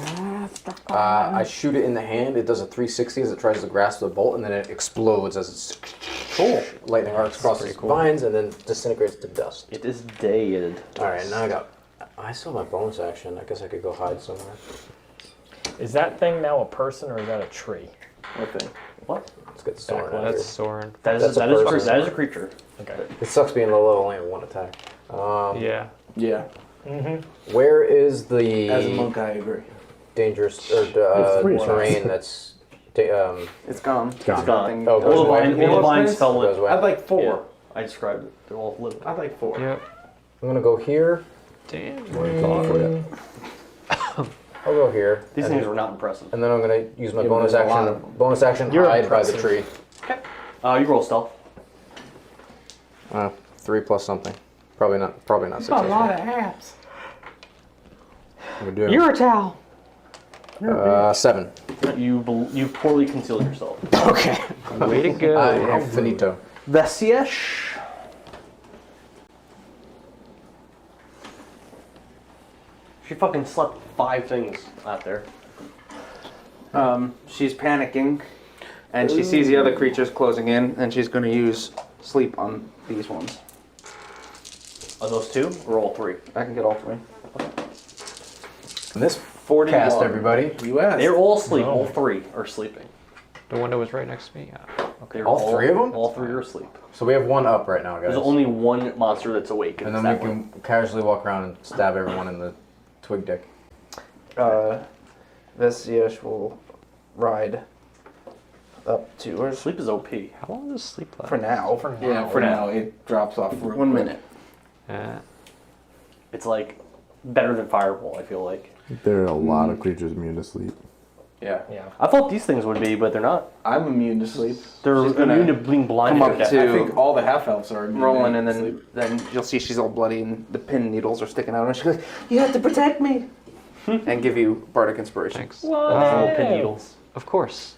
I shoot it in the hand. It does a 360 as it tries to grasp the bolt, and then it explodes as it's lightning arcs across its vines, and then disintegrates to dust. It is dead. All right, now I still have my bonus action. I guess I could go hide somewhere. is that thing now a person or is that a tree? What thing? What? Let's get the Sorin out That's here. Sorin. That That's is a that is person. that is a creature. Okay. It sucks being low level, only have one attack. Yeah. Yeah. Where is the As a monk, I agree. dangerous or There's 3 terrain attacks. that's It's gone. It's gone. Nothing- Oh, goes All the away. vines, all the vines fell Goes in. away. I'd like 4. Yeah, I described it. They're all living. I'd like 4. Yep. I'm gonna go here. Damn. What do you call it for you? I'll go here. These things were not impressive. And then I'm gonna use my Yeah, bonus there's a lot action. of them. Bonus action. You're Hide by the impressive. tree. Okay. You roll stealth. 3 plus something. Probably not successful. A lot of hats. We're doing You're a towel. 7. You poorly concealed yourself. Okay. Way to go. I am finito. Veszelyes. She fucking slept 5 things out there. She's panicking, and she sees the other creatures closing in, and she's going to use sleep on these ones. On those 2, or all 3? I can get all 3. And this 41. cast, everybody. You asked. They're all asleep. All 3 are sleeping. The one that was right next to me. Yeah. They're All 3 of them? All 3 are asleep. So we have 1 up right now, guys. There's only 1 monster that's awake. and it's then we that one. can casually walk around and stab everyone in the twig dick. Veszelyes will ride up to her. Sleep is OP. How long does sleep last? For now. Yeah, for now it drops off. Real 1 quick. minute. It's like better than Fireball, I feel like. There are a lot of creatures immune to sleep. Yeah. Yeah. I thought these things would be, but they're not. I'm immune to sleep. They're She's gonna immune to being blinded. come up to death. to- I think all the half elves are immune Rolling, to and then sleep. then you'll see she's all bloody, and the pin needles are sticking out, and she goes, "You have to protect me," and give you bardic inspiration. Thanks. Little pin needles. Of course.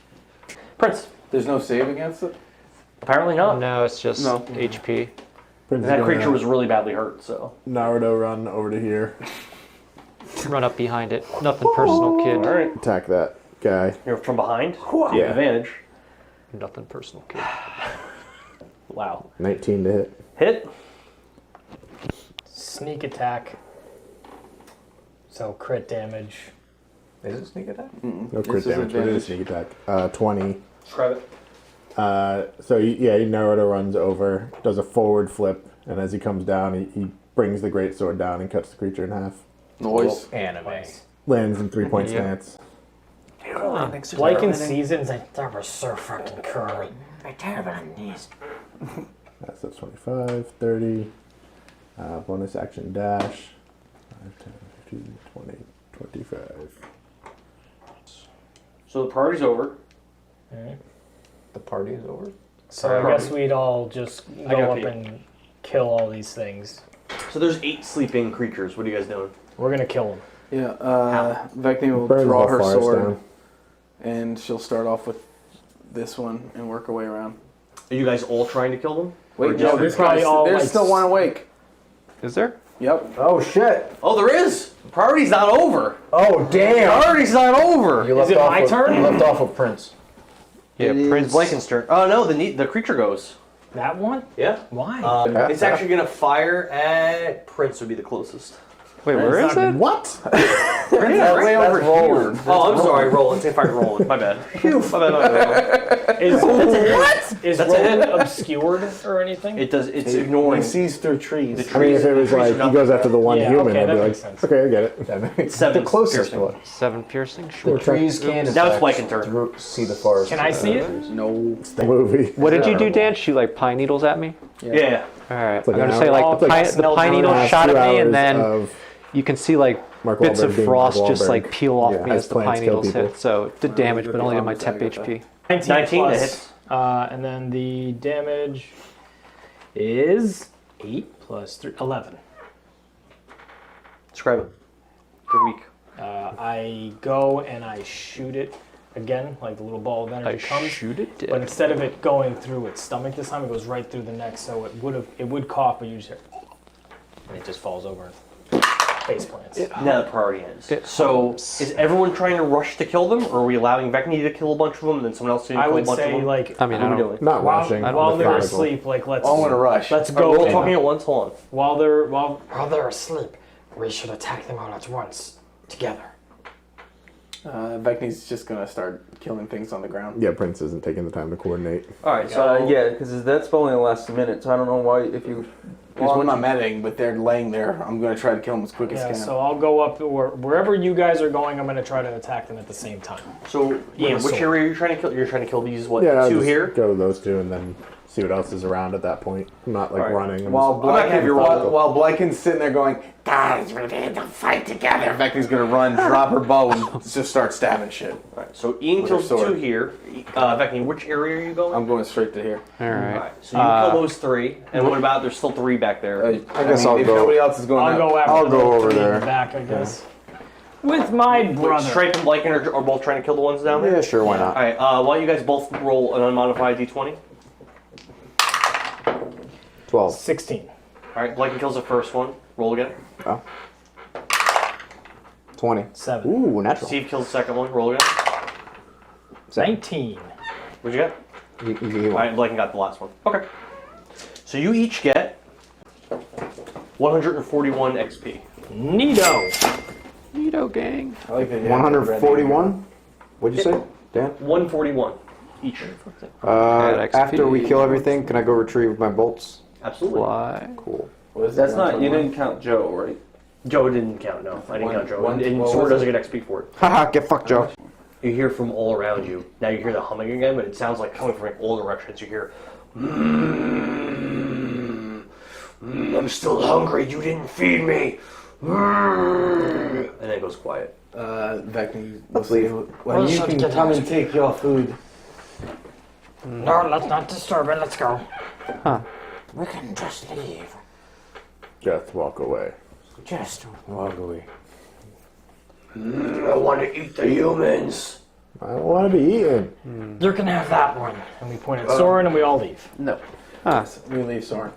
Prince. There's no save against it. Apparently not. No, it's just No. HP. Prince is That gonna creature was really badly hurt, so. Naruto run over to here. Run up behind it. Nothing personal, kid. All right. Attack that guy. You're from behind. Yeah. You have advantage. Nothing personal, kid. Wow. 19 to hit. Hit. Sneak attack. So crit damage. Is it sneak attack? No This crit is damage, but it is advantage. sneak attack. 20. Describe it. So he Naruto runs over, does a forward flip, and as he comes down, he brings the greatsword down and cuts the creature in half. Noise. Anime. Lands in 3-point Yep. stance. Bliken seasons like that was so fucking curly. That's 25, 30. Bonus action dash. 5, 10, 15, 20, 25. So the party's over. The party is over. So I guess we'd all just I go got up pee. and kill all these things. So there's 8 sleeping creatures. What are you guys doing? We're gonna kill them. Yeah. Vekni will Burn the draw whole her forest sword, down. and she'll start off with this one and work her way around. Are you guys all trying to kill them? Wait, no, no, there's probably all, there's like, still one awake. Is there? Yep. Oh shit! Oh, there is. The party's not over. Oh The damn! party's not over. You left it off my with, turn? You left off with Prince. Yeah, Prince. Bliken's turn. Oh no, the creature goes. That one? Yeah. Why? It's actually gonna fire at Prince. Would be the closest. Wait, where is it? What? Prince That's way that's over Roland. here. Oh, I'm sorry, Roland. Say fire Roland. My bad. My bad. Is That's a Roland hit. obscured or anything? It does. It's He ignoring. sees through trees. I mean, if it was like he goes after the one Yeah, human, okay, I'd that be like, makes sense. okay, I get it. That makes 7 the closest piercing. one. 7 piercing? The Sure. trees can That was detect Bliken turn. through- see the forest. Can I see it? No. It's the movie. What did you do, Dan? Shoot like pine needles at me? Yeah. All right. like I'm an gonna say hour- like it's like the pine needle Last shot 2 at me, and hours then of you can see like Mark bits of Wahlberg being frost Mark just like Wahlberg. peel off Yeah, me as as the plants pine kill needles people. hit. So it did damage, but only to my I temp got that. HP. 19 to plus, hit. and then the damage is 8 plus 3, 11. Describe it. Good week. I go and I shoot it again, like the little ball of energy comes. shoot it dead. But instead of it going through its stomach this time, it goes right through the neck. So it would cough, but you just hear, and it just falls over and face plants. Now the priority ends. So is everyone trying to rush to kill them, or are we allowing Vekni to kill a bunch of them, and then someone else to kill I a would bunch of say them? like I mean, What I are we don't. doing? Not rushing. while they're methodical. asleep, like let's I want to rush. let's We're all go talking at once. Hold on. while While they're asleep, we should attack them all at once, together. Vekni's just gonna start killing things on the ground. Yeah, Prince isn't taking the time to coordinate. All right, so yeah, because that spell only lasts a minute, so I don't know why if you. Because we're not medding, but they're laying there. I'm gonna try to kill them as quick as Yeah, can. so I'll go up wherever you guys are going. I'm going to try to attack them at the same time. So Ian, which sword. area are you trying to kill? You're trying to kill these Yeah, I'll 2 just here. go to those 2 and then see what else is around at that point. I'm not like running. I'm While just- Bliken's sitting there going, guys, we're going to fight together. Vekni's going to run, drop her bow, and just start stabbing shit. Alright, so Ian kills 2 here. Vekni, which area are you going? I'm going straight to here. Alright, so you kill those 3. And what about, there's still 3 back there. I guess I'll if go. nobody else is going I'll go after I'll the go over three in there. the back, I guess. With my brother. Stripe and Bliken are both trying to kill the ones down there? Yeah, sure, why not? Alright, why don't you guys both roll an unmodified d20? 12. 16. Alright, Bliken kills the first one. Roll again. Oh. 20. 7. Ooh, natural. Steve kills the second one. Roll again. 19. What'd you get? You Alright, Bliken got the last one. Okay. So you each get 141 XP. Neato. Neato gang. I like that you have 141? What'd you say, Dan? 141 each. After we kill everything, can I go retrieve my bolts? Absolutely. Why? Cool. That's not. You didn't count Joe, right? Joe didn't count, no. I didn't count Joe. one- And what Sword was doesn't get XP for it. Haha, get fucked, Joe. You hear from all around you. Now you hear the humming again, but it sounds like coming from all directions. You hear, I'm still hungry. You didn't feed me. And then it goes quiet. Vekni, Let's leave. when We you should can get come out. and take your food. No, let's not disturb it. Let's go. We can just leave. Just walk away. Just Walk away. I want to eat the humans. I don't want to be eaten. You can have that one. And we point at Sorin and we all leave. No. We leave Sorin.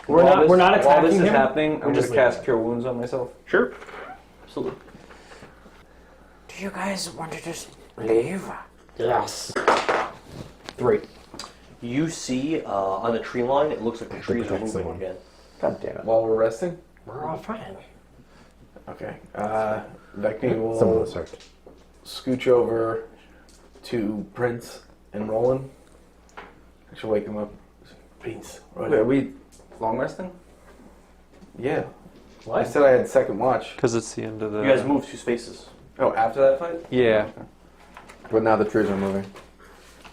We're not While attacking this is him. happening, I'm just just cast Cure Wounds on myself. Sure. Absolutely. Do you guys want to just leave? Yes. 3. You see on the tree line, it looks like the trees are moving one. again. God damn it. While we're resting? We're all fine. Okay. Vekni Someone will was hurt. scooch over to Prince and Rolan. I should wake him up. Prince, Wait, are we long resting? Yeah. What? I said I had second watch. Because it's the end of the. You guys move 2 spaces. Oh, after that fight? Yeah. But now the trees are moving.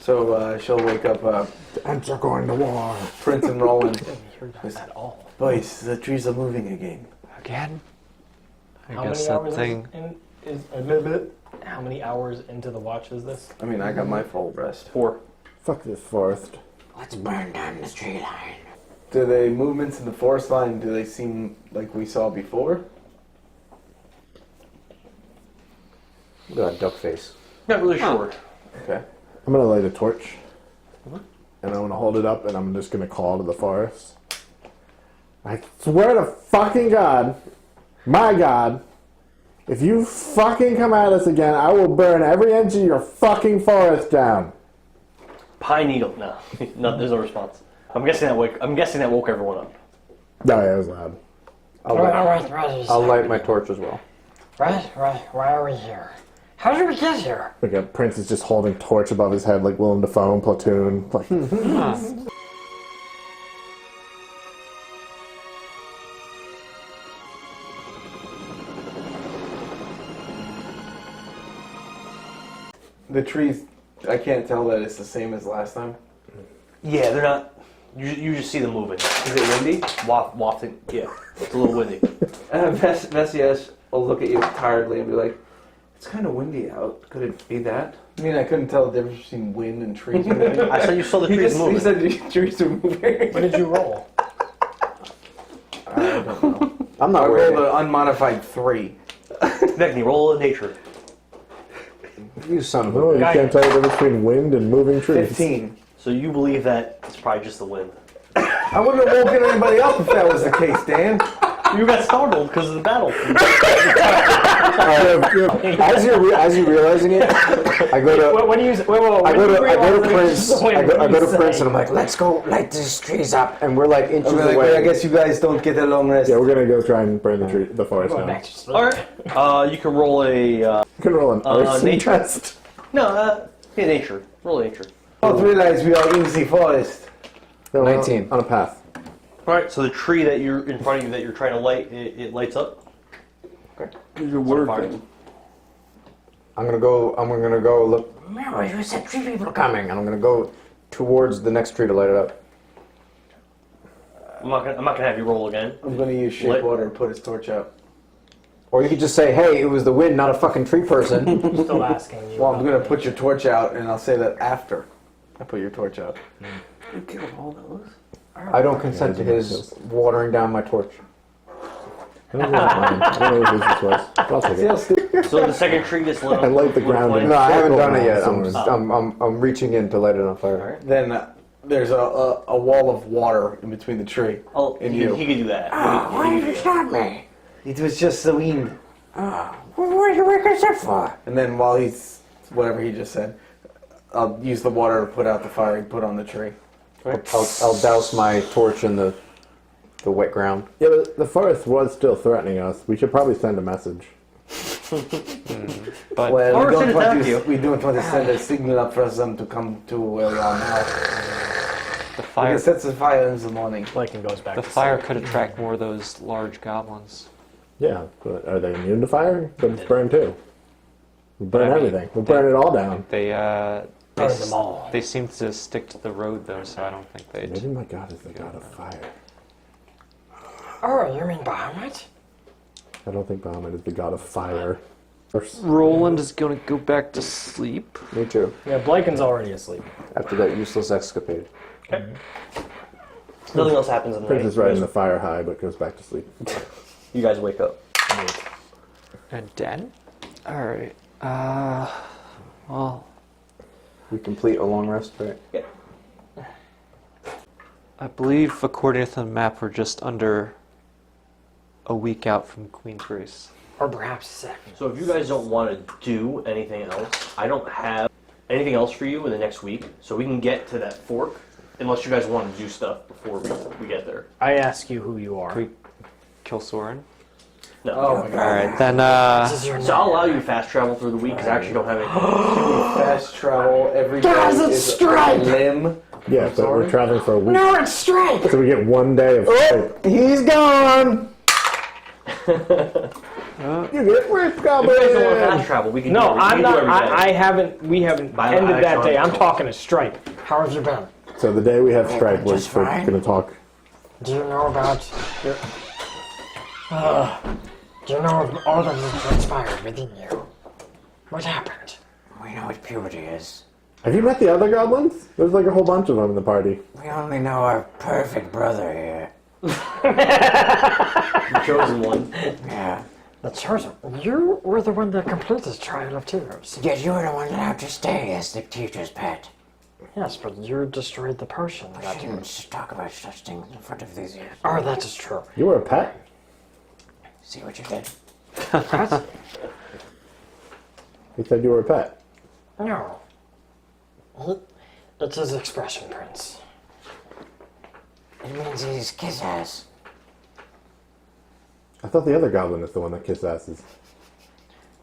So she'll wake up Ants are going to war. Prince and Rolan. Hear that at all. Boys, the trees are moving again. Again? I How guess many that hours thing. is a little bit? How many hours into the watch is this? I mean, I got my full rest. 4. Fuck this forest. Let's burn down the tree line. Do the movements in the forest line, do they seem like we saw before? Look at that duck face. Not really sure. Okay. I'm gonna light a torch, and I'm gonna hold it up, and I'm just gonna call to the forest. I swear to fucking God, my God, if you fucking come at us again, I will burn every inch of your fucking forest down. Pine needle. No, no. There's no response. I'm guessing that woke everyone up. No, yeah, it was loud. I'll Right. light my torch as well. Right. Why are we here? How did we get here? Like a prince is just holding torch above his head, like Willem Dafoe in Platoon. Like, The trees, I can't tell that it's the same as last time. Yeah, they're not. You just see them moving. Is it windy? Wafting. Yeah, it's a little windy. Veszelyes will look at you tiredly and be like, it's kind of windy out. Could it be that? I mean, I couldn't tell the difference between wind and trees moving. I said you saw the trees moving. He said the trees are moving. What did you roll? I don't know. I'm I not rolled worried. an unmodified 3. Vekni, roll nature. You son of a no, you Guy- can't tell the difference between wind and moving trees. 15. So you believe that it's probably just the wind. I wouldn't have woken anybody up if that was the case, Dan. You got startled because of the battle. As you're realizing it, I go to What do you? Wait, I go to realize Prince. the wind, I what do go you to Prince, say? and I'm like, let's go light these trees up, and we're like inches I'm like, away. wait, I guess you guys don't get a long rest. Yeah, we're gonna go try and burn the forest Going down. back to sleep. All right. You can roll a You can roll an arson nature. test. no. Yeah, nature. Roll nature. Don't realize we are in the forest. No, 19. On a path. All right. So the tree that you're in front of you that you're trying to light, it lights up. Your word Fire. thing. I'm gonna go look. Remember, you said 3 people Coming, and I'm gonna go towards the next tree to light it up. I'm not gonna have you roll again. I'm gonna use shape water to put his torch out. Or you could just say, hey, it was the wind, not a fucking tree person. Still asking you. Well, I'm gonna put your torch out, and I'll say that after I put your torch out. You killed all those? I don't consent to his watering down my torch. I don't know what this was. I'll take it. So the second tree gets lit up. I light the ground. with No, I haven't done it yet. Someone- I'm reaching in to light it on fire. Then there's a wall of water in between the tree. Oh, and he could do that. Why did you stop me? It was just the wind. What did you wake us up for? And then while he's whatever he just said, I'll use the water to put out the fire and put on the tree. I'll douse my torch in the wet ground. Yeah, but the forest was still threatening us. We should probably send a message. But Well, Or we don't, send it want back to, you. we don't want to send a signal up for them to come to where we are now. the We fire, can set the fire in the morning. Bliken goes back. the to fire sleep. could attract more of those large goblins. Yeah, but are they immune to fire? But it's burn too. We burn I mean, everything. We'll burn it all down. They Burn them all. They seem to stick to the road though, so I don't think they'd. Maybe my god is the god of fire. Oh, you mean Bahamut? I don't think Bahamut is the god of fire. Roland is gonna go back to sleep. Me too. Yeah, Bliken's already asleep. After that useless escapade. Nothing else happens in the Prince night. is riding the fire high, but goes back to sleep. You guys wake up. And Den? Alright. Well, We complete a long rest, right? I believe according to the map we're just under a week out from Queen's Grace. Or perhaps 7. So if you guys don't want to do anything else, I don't have anything else for you in the next week, so we can get to that fork, unless you guys want to do stuff before we get there. I ask you who you are. Can we kill Sorin? No. Oh my god. Alright, then This is your So I'll allow you to fast travel through the week, because I actually don't have anything. Fast travel every day Guys, it's is strike! a limb. Yeah, but we're traveling for a week. No, it's strike! So we get 1 day of sleep. He's gone! You get ripped, If you guys don't want to fast goblin! travel, we can No, do it. We I'm can not. do every day. I haven't. We haven't By ended that electronic day. I'm toll. talking to Stripe. How have you been? So the day we have strike, we're Just fine. going to talk. Do you know about your... do you know of all that has transpired within you? What happened? We know what puberty is. Have you met the other goblins? There's like a whole bunch of them in the party. We only know our perfect brother here. The chosen one. Yeah. The chosen. You were the one that completed Trial of Tears. Yet you were the one that had to stay as the teacher's pet. Yes, but you destroyed the potion. But That she didn't just talk about such things in front of these ears. Oh, that is true. You were a pet? See what you did? What? He said you were a pet. No. It's his expression, Prince. It means he's kiss ass. I thought the other goblin is the one that kissed asses.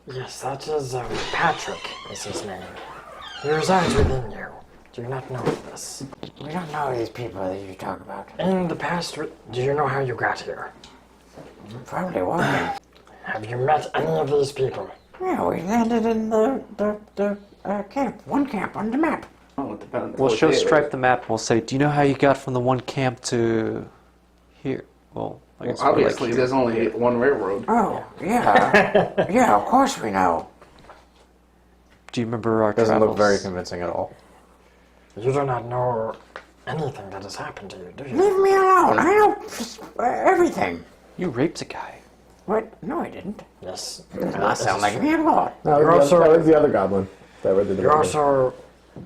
Yes, that is Patrick is his name. He resides within you. Do you not know this? We don't know these people that you talk about. In the past, do you know how you got here? Probably walking. Have you met any of these people? Yeah, we landed in the camp. One camp on the map. Oh, it depends. We'll what show day it Stripe is. the map and we'll say, do you know how you got from the one camp to here? Well, I Well, guess we're obviously, like there's only one railroad. Oh, yeah. Yeah, of course we know. do you remember our Doesn't travels? look very convincing at all. You do not know anything that has happened to you, do you? Leave me alone. I know everything. You raped a guy. What? No, I didn't. Yes. Does not sound like me at all. No, You're that was the other goblin. That read the You division. also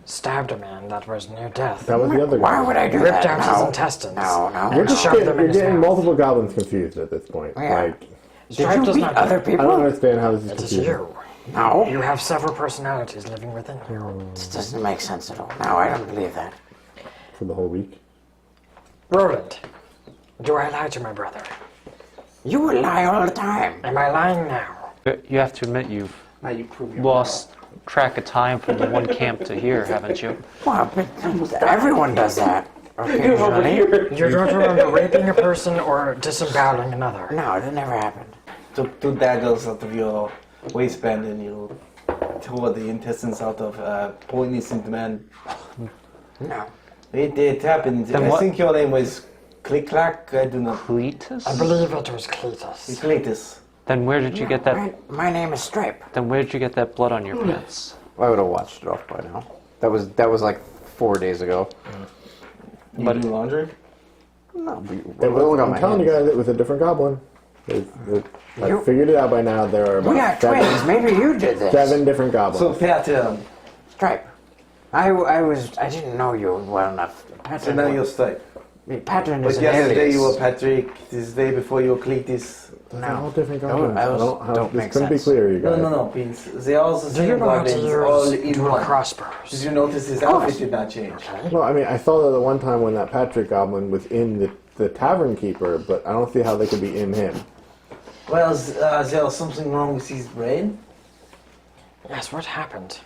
stabbed a man that was near death. That was the other Why goblin. would I do Ripped that? out his No. intestines. No, no. You're just Shoved getting, them in you're his getting mouth. multiple goblins confused at this point. Yeah. Like, Did Stripe you does beat not other know. I don't people? understand how this is It is confusing. you. No. You have several personalities living within you. This doesn't make sense at all. No, I don't believe that. For the whole week. Roland, do I lie to my brother? You would lie all the time. Am I lying now? You have to admit you've Now you prove your lost track of time from the one camp to here, haven't you? Well, but everyone does that. Occasionally. You don't remember raping a person or disemboweling another? No, that never happened. Took 2 daggers out of your waistband and you tore the intestines out of poor innocent man. No. It happened. Then I what- think your name was Click Clack. I do not. Cletus? I believe it was Cletus. Cletus. Then where did you get that? My name is Stripe. Then where did you get that blood on your pants? I would have watched it off by now. That was like 4 days ago. You do laundry? No, I'm telling you guys, it was a different goblin. I figured it out by now. There are We about are twins. Maybe you did this. 7 different goblins. So pattern. Stripe. I didn't know you well enough. So now you're Stripe. Pattern But is an yesterday alias. you were Patrick. This day before you were Cletus. They're all different Those- goblins. don't This make couldn't sense. be clear, you guys. No, Beans. They are all the Do same you know how to goblins, all use in dual one. crossbows? Did you notice his outfit did not change? Well, I mean, I saw that the one time when that Patrick goblin was in the tavern keeper, but I don't see how they could be in him. Well, is there something wrong with his brain? Yes, what happened?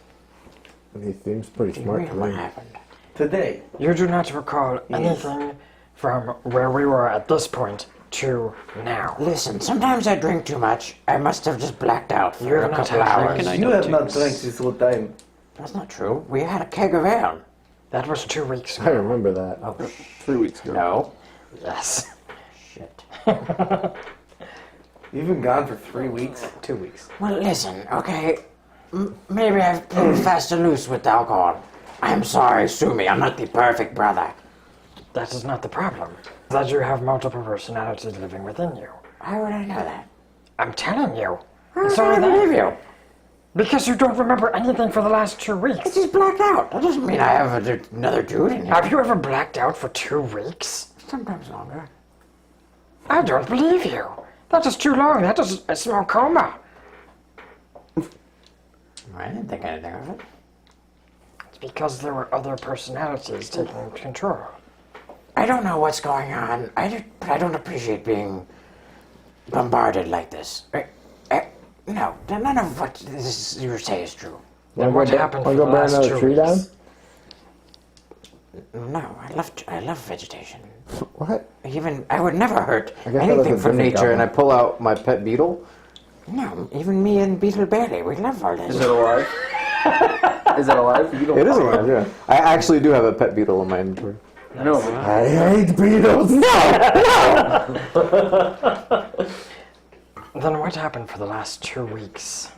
And he seems pretty smart to What me. happened? Today. You do not recall anything from where we were at this point to now. Listen, sometimes I drink too much. I must have just blacked out for You're a not couple having hours. drinking, You have not drank this whole time. That's not true. We had a keg of ale. That was 2 weeks I ago. remember that. 3 weeks ago. No. Yes. Shit. You've been gone for 3 weeks. 2 weeks. Well, listen, okay. Maybe I've played fast and loose with alcohol. I'm sorry, sue me. I'm not the perfect brother. That is not the problem. That you have multiple personalities living within you. How would I know that? I'm telling you. How would So I are they. believe you? Because you don't remember anything for the last 2 I weeks. just blacked out. That doesn't mean I have another dude in here. Have you ever blacked out for 2 weeks? Sometimes longer. I don't believe you. That is too long. That is a small coma. I didn't think anything of it. It's because there were other personalities taking control. I don't know what's going on. But I don't appreciate being bombarded like this. No, none of what you say is true. Then what happened for Wanna the go burn last another 2 tree down? weeks? No, I love vegetation. What? I would never hurt I guess that was a anything from different nature. goblin. And I pull out my pet beetle. No, even me and Beetle Bailey, we love all this. Is it alive? Is it alive? You don't It is alive, yeah. I actually do have a pet beetle in my inventory. No. I hate beetles! Then what happened for the last 2 weeks?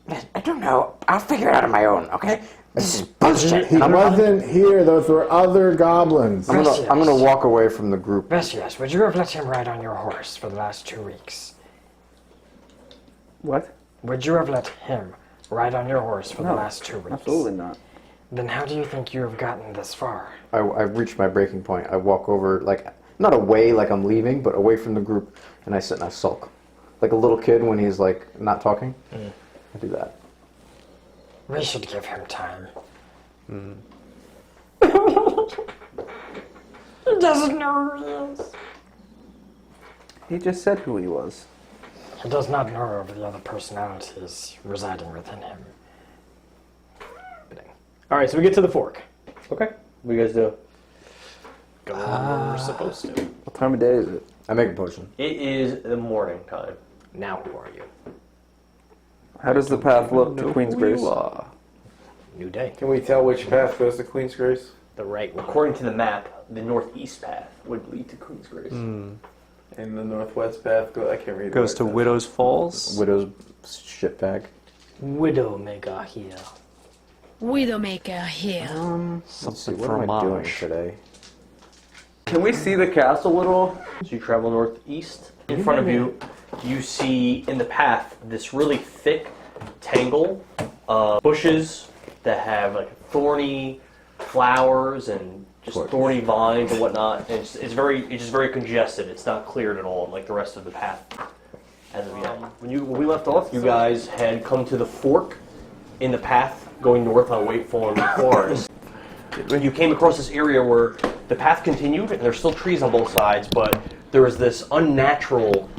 I don't know. I'll figure it out on my own, okay? This is bullshit. He wasn't here. Those were other goblins. I'm gonna walk away from the group. Veszelyes, would you have let him ride on your horse for the last 2 weeks? What? Would you have let him ride on your horse for the No, last 2 weeks? Absolutely not. Then how do you think you have gotten this far? I reach my breaking point. I walk over, like, not away like I'm leaving, but away from the group, and I sit and I sulk. Like a little kid when he's, like, not talking. I do that. We should give him time. He doesn't know who he is. He just said who he was. He does not know of the other personalities residing within him. All right, so we get to the fork. Okay. What do you guys do? Go where we're supposed to. What time of day is it? I make a potion. It is the morning time. Now who are you? How does the path look to Queen's Grace? New day. Can we tell which path goes to Queen's Grace? The right one. According to the map, the northeast path would lead to Queen's Grace. And the northwest path I can't read. Goes to Widow's Falls. Widow's shitbag. Widowmaker here. Widowmaker here. Let's see, what am I doing today? Can we see the castle at all? So you travel northeast. In front of you, you see in the path this really thick tangle of bushes that have like thorny flowers and just thorny vines and whatnot. And it's just very congested. It's not cleared at all like the rest of the path as of yet. When we left off, you guys had come to the fork in the path going north on Waitform Forest. You came across this area where the path continued, and there's still trees on both sides, but there was this unnatural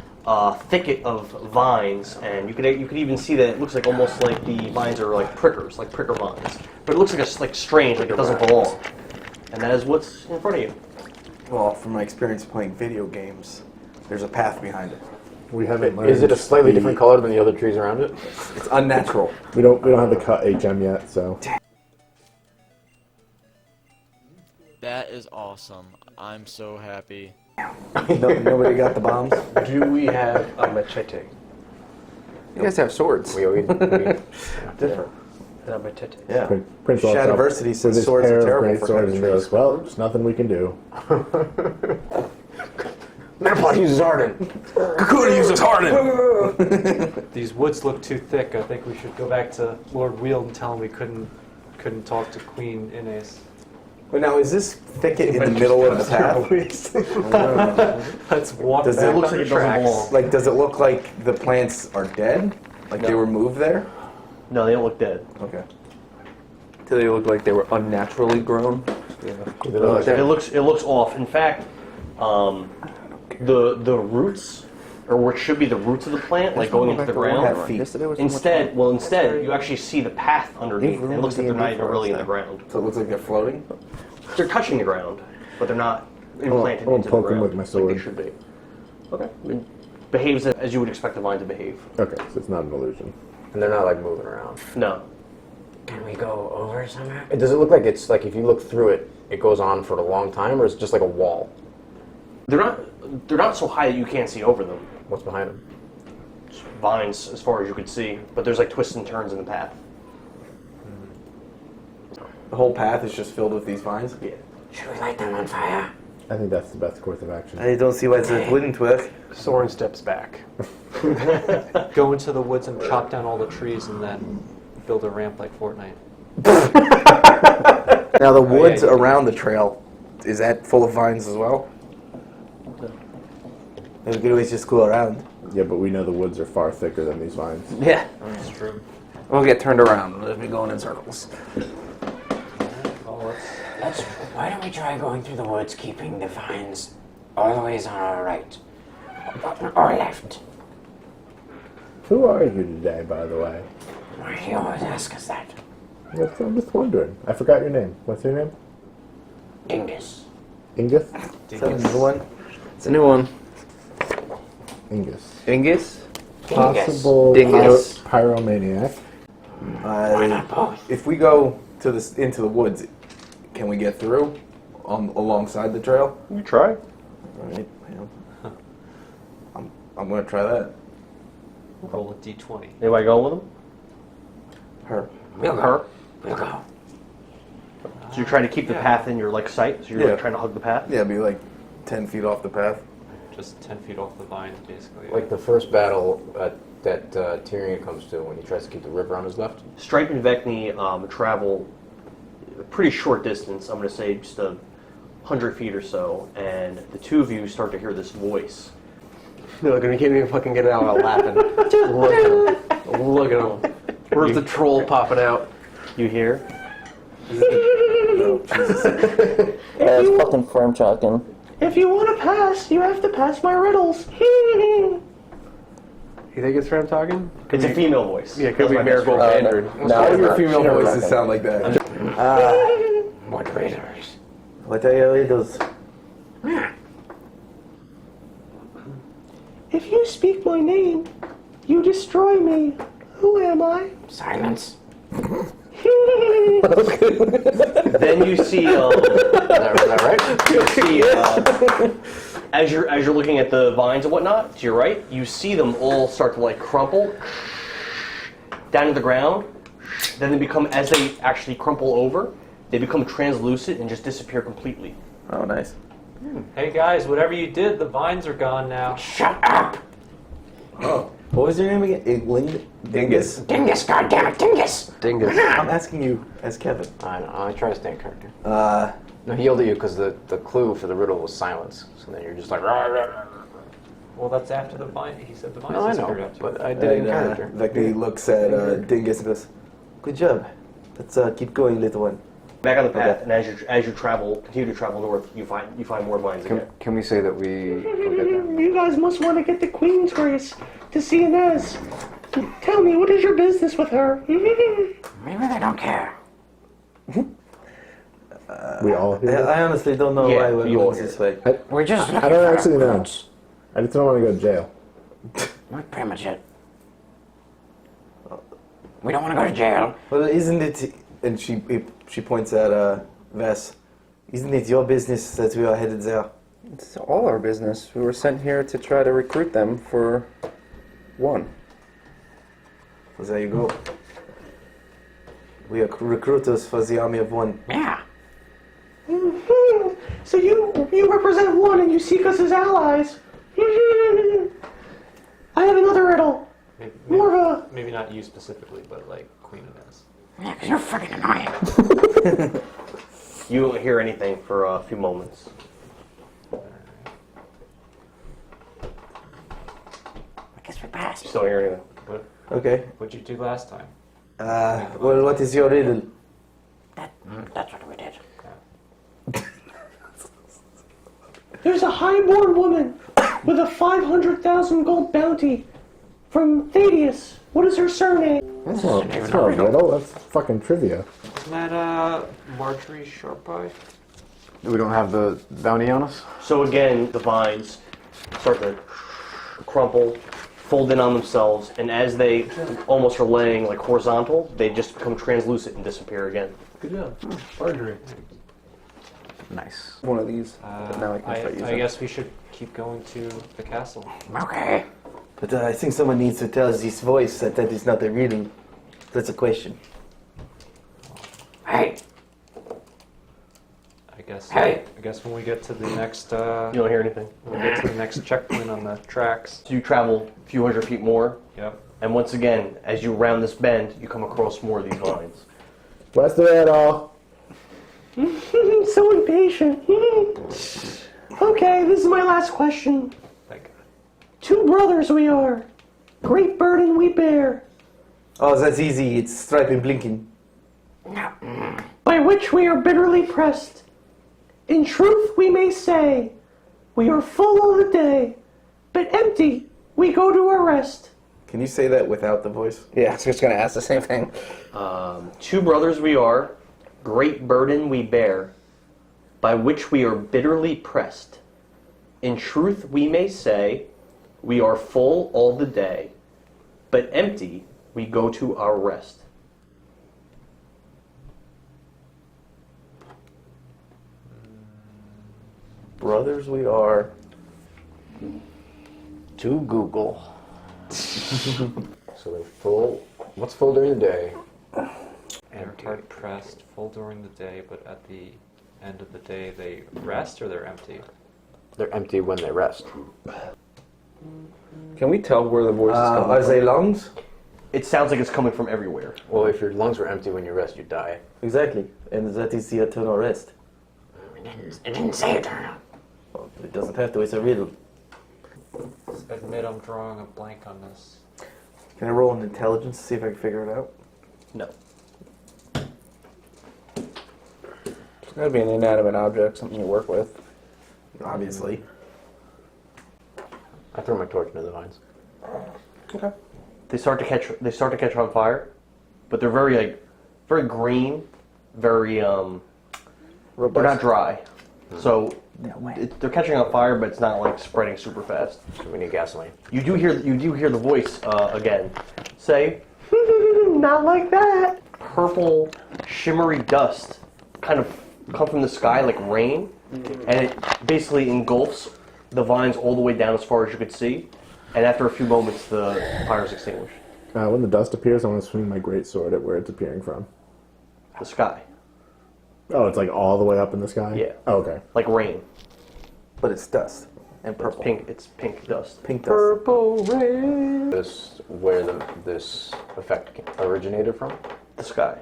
thicket of vines, and you could even see that it looks like almost like the vines are like prickers, like pricker vines. But it looks like strange, like it doesn't belong. And that is what's in front of you. Well, from my experience playing video games, there's a path behind it. We haven't learned. Is it a slightly different color than the other trees around it? It's unnatural. We don't have the cut HM yet, so. That is awesome. I'm so happy. Nobody got the bombs? Do we have a machete? You guys have swords. Different. A machete. Yeah. Prince walks up Shadiversity with says his swords pair are of terrible great for swords cutting and goes, trees. well, there's nothing we can do. Nobody uses Hardem. Kakuna uses Hardem. These woods look too thick. I think we should go back to Lord Weald and tell him we couldn't talk to Queen Inez. But now, is this thicket in the middle of the path? Let's walk Does back it look on like the tracks. Like, does it look like the plants are dead? Like they were moved there? No, they don't look dead. Okay. Do they look like they were unnaturally grown? It looks off. In fact, the roots, or what should be the roots of the plant, like going into the ground. Instead, you actually see the path underneath. It looks like they're not even really in the ground. So it looks like they're floating? They're touching the ground, but they're not implanted I'll into the poke them ground with my sword. like they should be. Okay. It behaves as you would expect a vine to behave. Okay, so it's not an illusion. And they're not like moving around. No. Can we go over somewhere? Does it look like it's like if you look through it, it goes on for a long time, or is it just like a wall? They're not so high that you can't see over them. What's behind them? Vines, as far as you could see, but there's like twists and turns in the path. The whole path is just filled with these vines? Yeah. Should we light them on fire? I think that's the best course of action. I don't see why it wouldn't work. Sorin steps back. Go into the woods and chop down all the trees and then build a ramp like Fortnite. Now the woods around the trail, is that full of vines as well? We could always just go around. Yeah, but we know the woods are far thicker than these vines. Yeah. That's true. We'll get turned around. We'll be going in circles. Why don't we try going through the woods, keeping the vines always on our right or left? Who are you today, by the way? Why do you always ask us that? I'm just wondering. I forgot your name. What's your name? Dingus. Ingus? Is that a new one? It's a new one. Ingus. Ingus? Possible Dingus. pyromaniac. Why not both? If we go to into the woods, can we get through alongside the trail? You try. All right. Yeah. I'm going to try that. Roll a d20. Anybody going with them? Her. We'll go. We'll go. So you're trying to keep the path in your sight. So you're like, trying to hug the path. Yeah, be like 10 feet off the path. Just 10 feet off the vines, basically. Like the first battle that Tyrion comes to when he tries to keep the river on his left. Stripe and Vekni travel a pretty short distance. I'm going to say just 100 feet or so, and the two of you start to hear this voice. No, I can't even fucking get it out without laughing. Look at him. Where's the troll popping out? You hear? No, Jesus. It's fucking firm talking. If you want to pass, you have to pass my riddles. You think it's from talking? It's a female voice. Yeah, it could be Marigold Mandarin. All your female voices sound like that. What raiders? What are your riddles? If you speak my name, you destroy me. Who am I? Silence. Then you see. Is that right? You see, as you're looking at the vines and whatnot to your right, you see them all start to like crumple down to the ground. Then they become, as they actually crumple over, they become translucent and just disappear completely. Oh, nice. Hey guys, whatever you did, the vines are gone now. Shut up! Oh, what was your name again? Dingus? Dingus, goddammit, Dingus! Dingus. I'm asking you as Kevin. I know. I try to stay in character. No, he yelled at you because the clue for the riddle was silence. So then you're just like, rah, rah, rah. Well, that's after the vine. He said the vines No, I disappeared know, after. but I did it in character. Vekni looks at Dingus and goes, "Good job. Let's keep going, little one." Back on the path, and as you continue to travel north, you find more vines again. Can we say that we go get them? You guys must want to get the Queen's Grace to see Inez. Tell me, what is your business with her? Maybe they don't care. We all hear it? I honestly don't know why we're going this way. We're just I don't actually know. I just don't want to go to jail. Not pretty much it. We don't want to go to jail. Well, isn't it? And she points at Ves. Isn't it your business that we are headed there? It's all our business. We were sent here to try to recruit them for one. Well, there you go. We are recruiters for the army of one. Yeah. So you represent one and you seek us as allies. I have another riddle. More of a... Maybe not you specifically, but like Queen Inez. Yeah, because you're fucking annoying. You don't hear anything for a few moments. I guess we passed. Still don't hear anything. What, Okay. what'd you do last time? Well, what is your riddle? That's what we did. There's a highborn woman with a 500,000 gold bounty from Thaddeus. What is her surname? That's not a riddle. That's fucking trivia. Isn't that Marjorie Sharpeye? We don't have the bounty on us? So again, the vines start to crumple, fold in on themselves, and as they almost are laying like horizontal, they just become translucent and disappear again. Good job. Marjorie. Nice. One of these. But now I can start using I guess we should keep going to the castle. Okay. But I think someone needs to tell this voice that that is not a riddle. That's a question. Hey. I guess when we get to the next You don't hear anything. when we get to the next checkpoint on the tracks. So you travel a few hundred feet more. Yep. And once again, as you round this bend, you come across more of these vines. West of it all. So impatient. Okay, this is my last question. Two brothers we are. Great burden we bear. Oh, that's easy. It's Stripe and Blinken. By which we are bitterly pressed. In truth we may say, we are full all the day, but empty we go to our rest. Can you say that without the voice? Yeah, I was just going to ask the same thing. Two brothers we are, great burden we bear, by which we are bitterly pressed. In truth we may say, we are full all the day, but empty we go to our rest. Brothers we are. To Google. So they're full. What's full during the day? They're hard pressed, full during the day, but at the end of the day they rest or they're empty? They're empty when they rest. Can we tell where the voice is coming Are from? they lungs? It sounds like it's coming from everywhere. Well, if your lungs are empty when you rest, you die. Exactly. And that is the eternal rest. It didn't say eternal. Well, it doesn't have to. It's a riddle. Admit I'm drawing a blank on this. Can I roll an intelligence to see if I can figure it out? No. It's got to be an inanimate object, something you work with. Obviously. I throw my torch into the vines. Okay. They start to catch on fire, but they're very green, very Robust. they're not dry. So they're catching on fire, but it's not like spreading super fast. We need gasoline. You do hear the voice again say, "Not like that." Purple, shimmery dust kind of come from the sky like rain, and it basically engulfs the vines all the way down as far as you could see. And after a few moments, the fire is extinguished. When the dust appears, I want to swing my greatsword at where it's appearing from. The sky. Oh, it's like all the way up in the sky? Yeah. Oh, okay. Like rain. But it's dust and purple. It's pink dust. Pink dust. Purple rain. This where this effect originated from? The sky.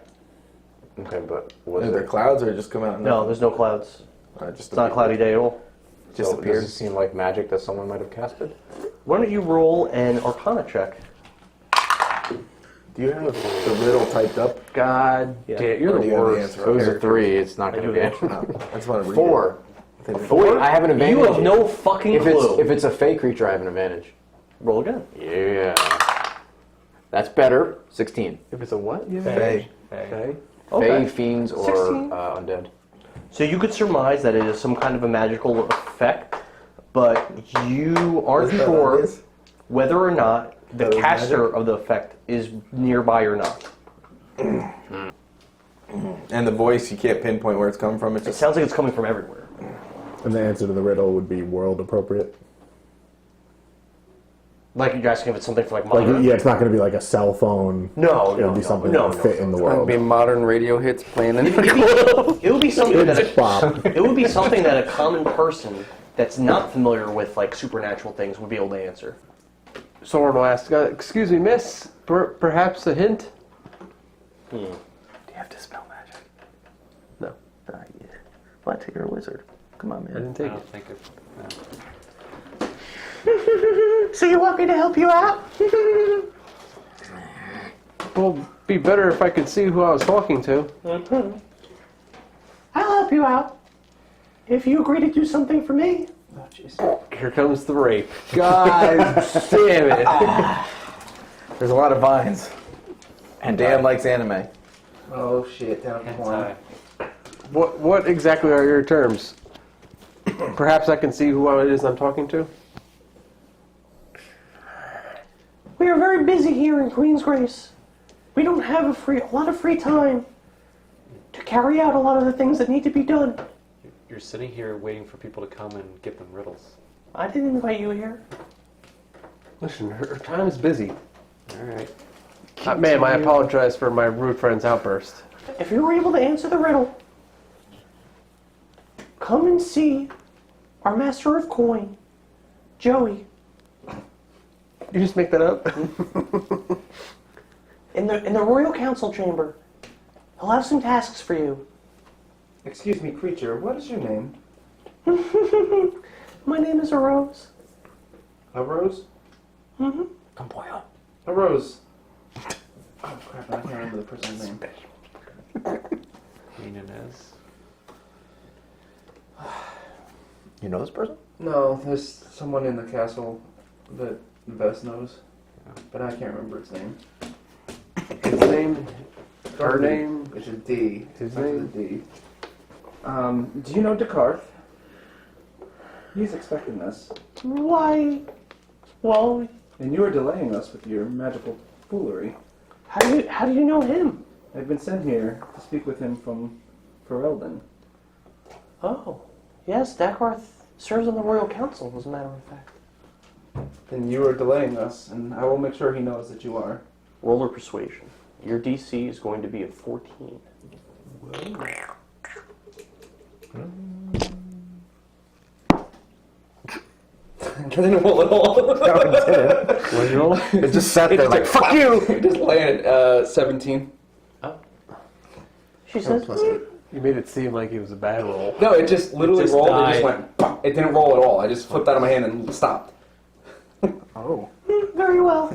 Okay, but was Are there it clouds or just come out? No, there's no clouds. Just It's not a cloudy day at all. Just so appeared. Does it seem like magic that someone might have casted? Why don't you roll an Arcana check? Do you have the riddle typed up? God Yeah. damn, Or you're do the you have the worst. answer? If it was a Okay. 3, it's not going to be I answered. I just want to read 4. it. Wait, I have an advantage. You have no fucking clue. If it's a fey creature, I have an advantage. Roll again. Yeah. That's better. 16. If it's a what? Fey. Fey. Okay. Fey, fiends, or 16. undead. So you could surmise that it is some kind of a magical effect, but you aren't Isn't that sure obvious? whether or not the That was caster magic? of the effect is nearby or not. And the voice, you can't pinpoint where it's coming from. It sounds like it's coming from everywhere. And the answer to the riddle would be world appropriate. Like you guys can give it something for like modern. Yeah, it's not going to be like a cell phone. No, It'll be something that would fit in the It's going to world. be modern radio hits playing in the It would be something that Bob. it would be something that a common person that's not familiar with like supernatural things would be able to answer. Sorin will ask, excuse me, miss, perhaps a hint? Do you have to spell magic? No. Yeah. What? You're a wizard. Come on, man. I didn't take I it. don't think it. So you want me to help you out? Well, it'd be better if I could see who I was talking to. I'll help you out if you agree to do something for me. Oh, jeez. Here comes the rape. God damn it. There's a lot of vines. And Dan likes anime. Oh, shit. Down to one. What exactly are your terms? Perhaps I can see who it is I'm talking to? We are very busy here in Queen's Grace. We don't have a lot of free time to carry out a lot of the things that need to be done. You're sitting here waiting for people to come and give them riddles. I didn't invite you here. Listen, her time is busy. All right. Ma'am, I apologize for my rude friend's outburst. If you were able to answer the riddle, come and see our Master of Coin, Joey. You just make that up? In the Royal Council chamber. He'll have some tasks for you. Excuse me, creature. What is your name? My name is Arose. A Rose? Mm-hmm. A Rose. Oh, crap. I can't remember the person's name. Queen Inez. You know this person? No, there's someone in the castle that Vess knows, but I can't remember its name. His name? Her name? It's a D. His After name? the D. Do you know Descartes? He's expecting us. Why? Well, And you are delaying us with your magical foolery. how do you know him? I've been sent here to speak with him from Ferelden. Oh, yes, Dakarth serves on the Royal Council, as a matter of fact. Then you are delaying us, and I will make sure he knows that you are. Roller persuasion. Your DC is going to be a 14. I didn't roll at all. No, it didn't. What did you roll? It just sat there like, fuck you! It just landed 17. She says, You made it seem like it was a bad roll. No, it just literally just rolled. died. It just went. Pop. It didn't roll at all. I just flipped out of my hand and stopped. oh. very well.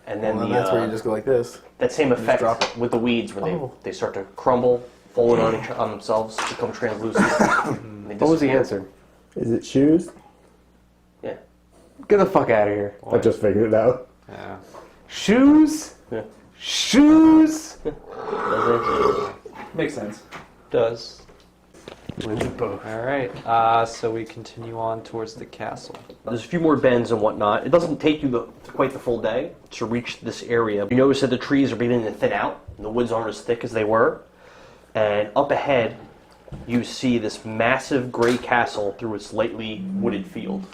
And then Well, the, that's where you just go like this. that same just effect drop it. with the weeds when Oh. they start to crumble, fold on themselves, become translucent. And they What was the disappear. answer? Is it shoes? Yeah. Get the fuck out of here. I just figured it out. Yeah. Shoes? Yeah. Shoes? Makes sense. Does. Wins it both. All right. So we continue on towards the castle. There's a few more bends and whatnot. It doesn't take you quite the full day to reach this area. You notice that the trees are beginning to thin out, and the woods aren't as thick as they were. And up ahead, you see this massive gray castle through its lightly wooded field.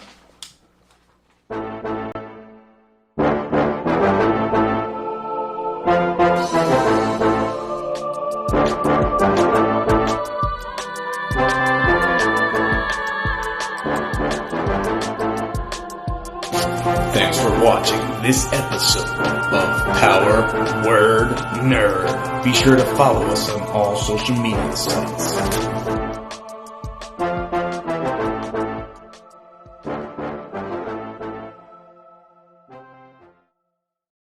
Thanks for watching this episode of Power Word Nerd. Be sure to follow us on all social media sites.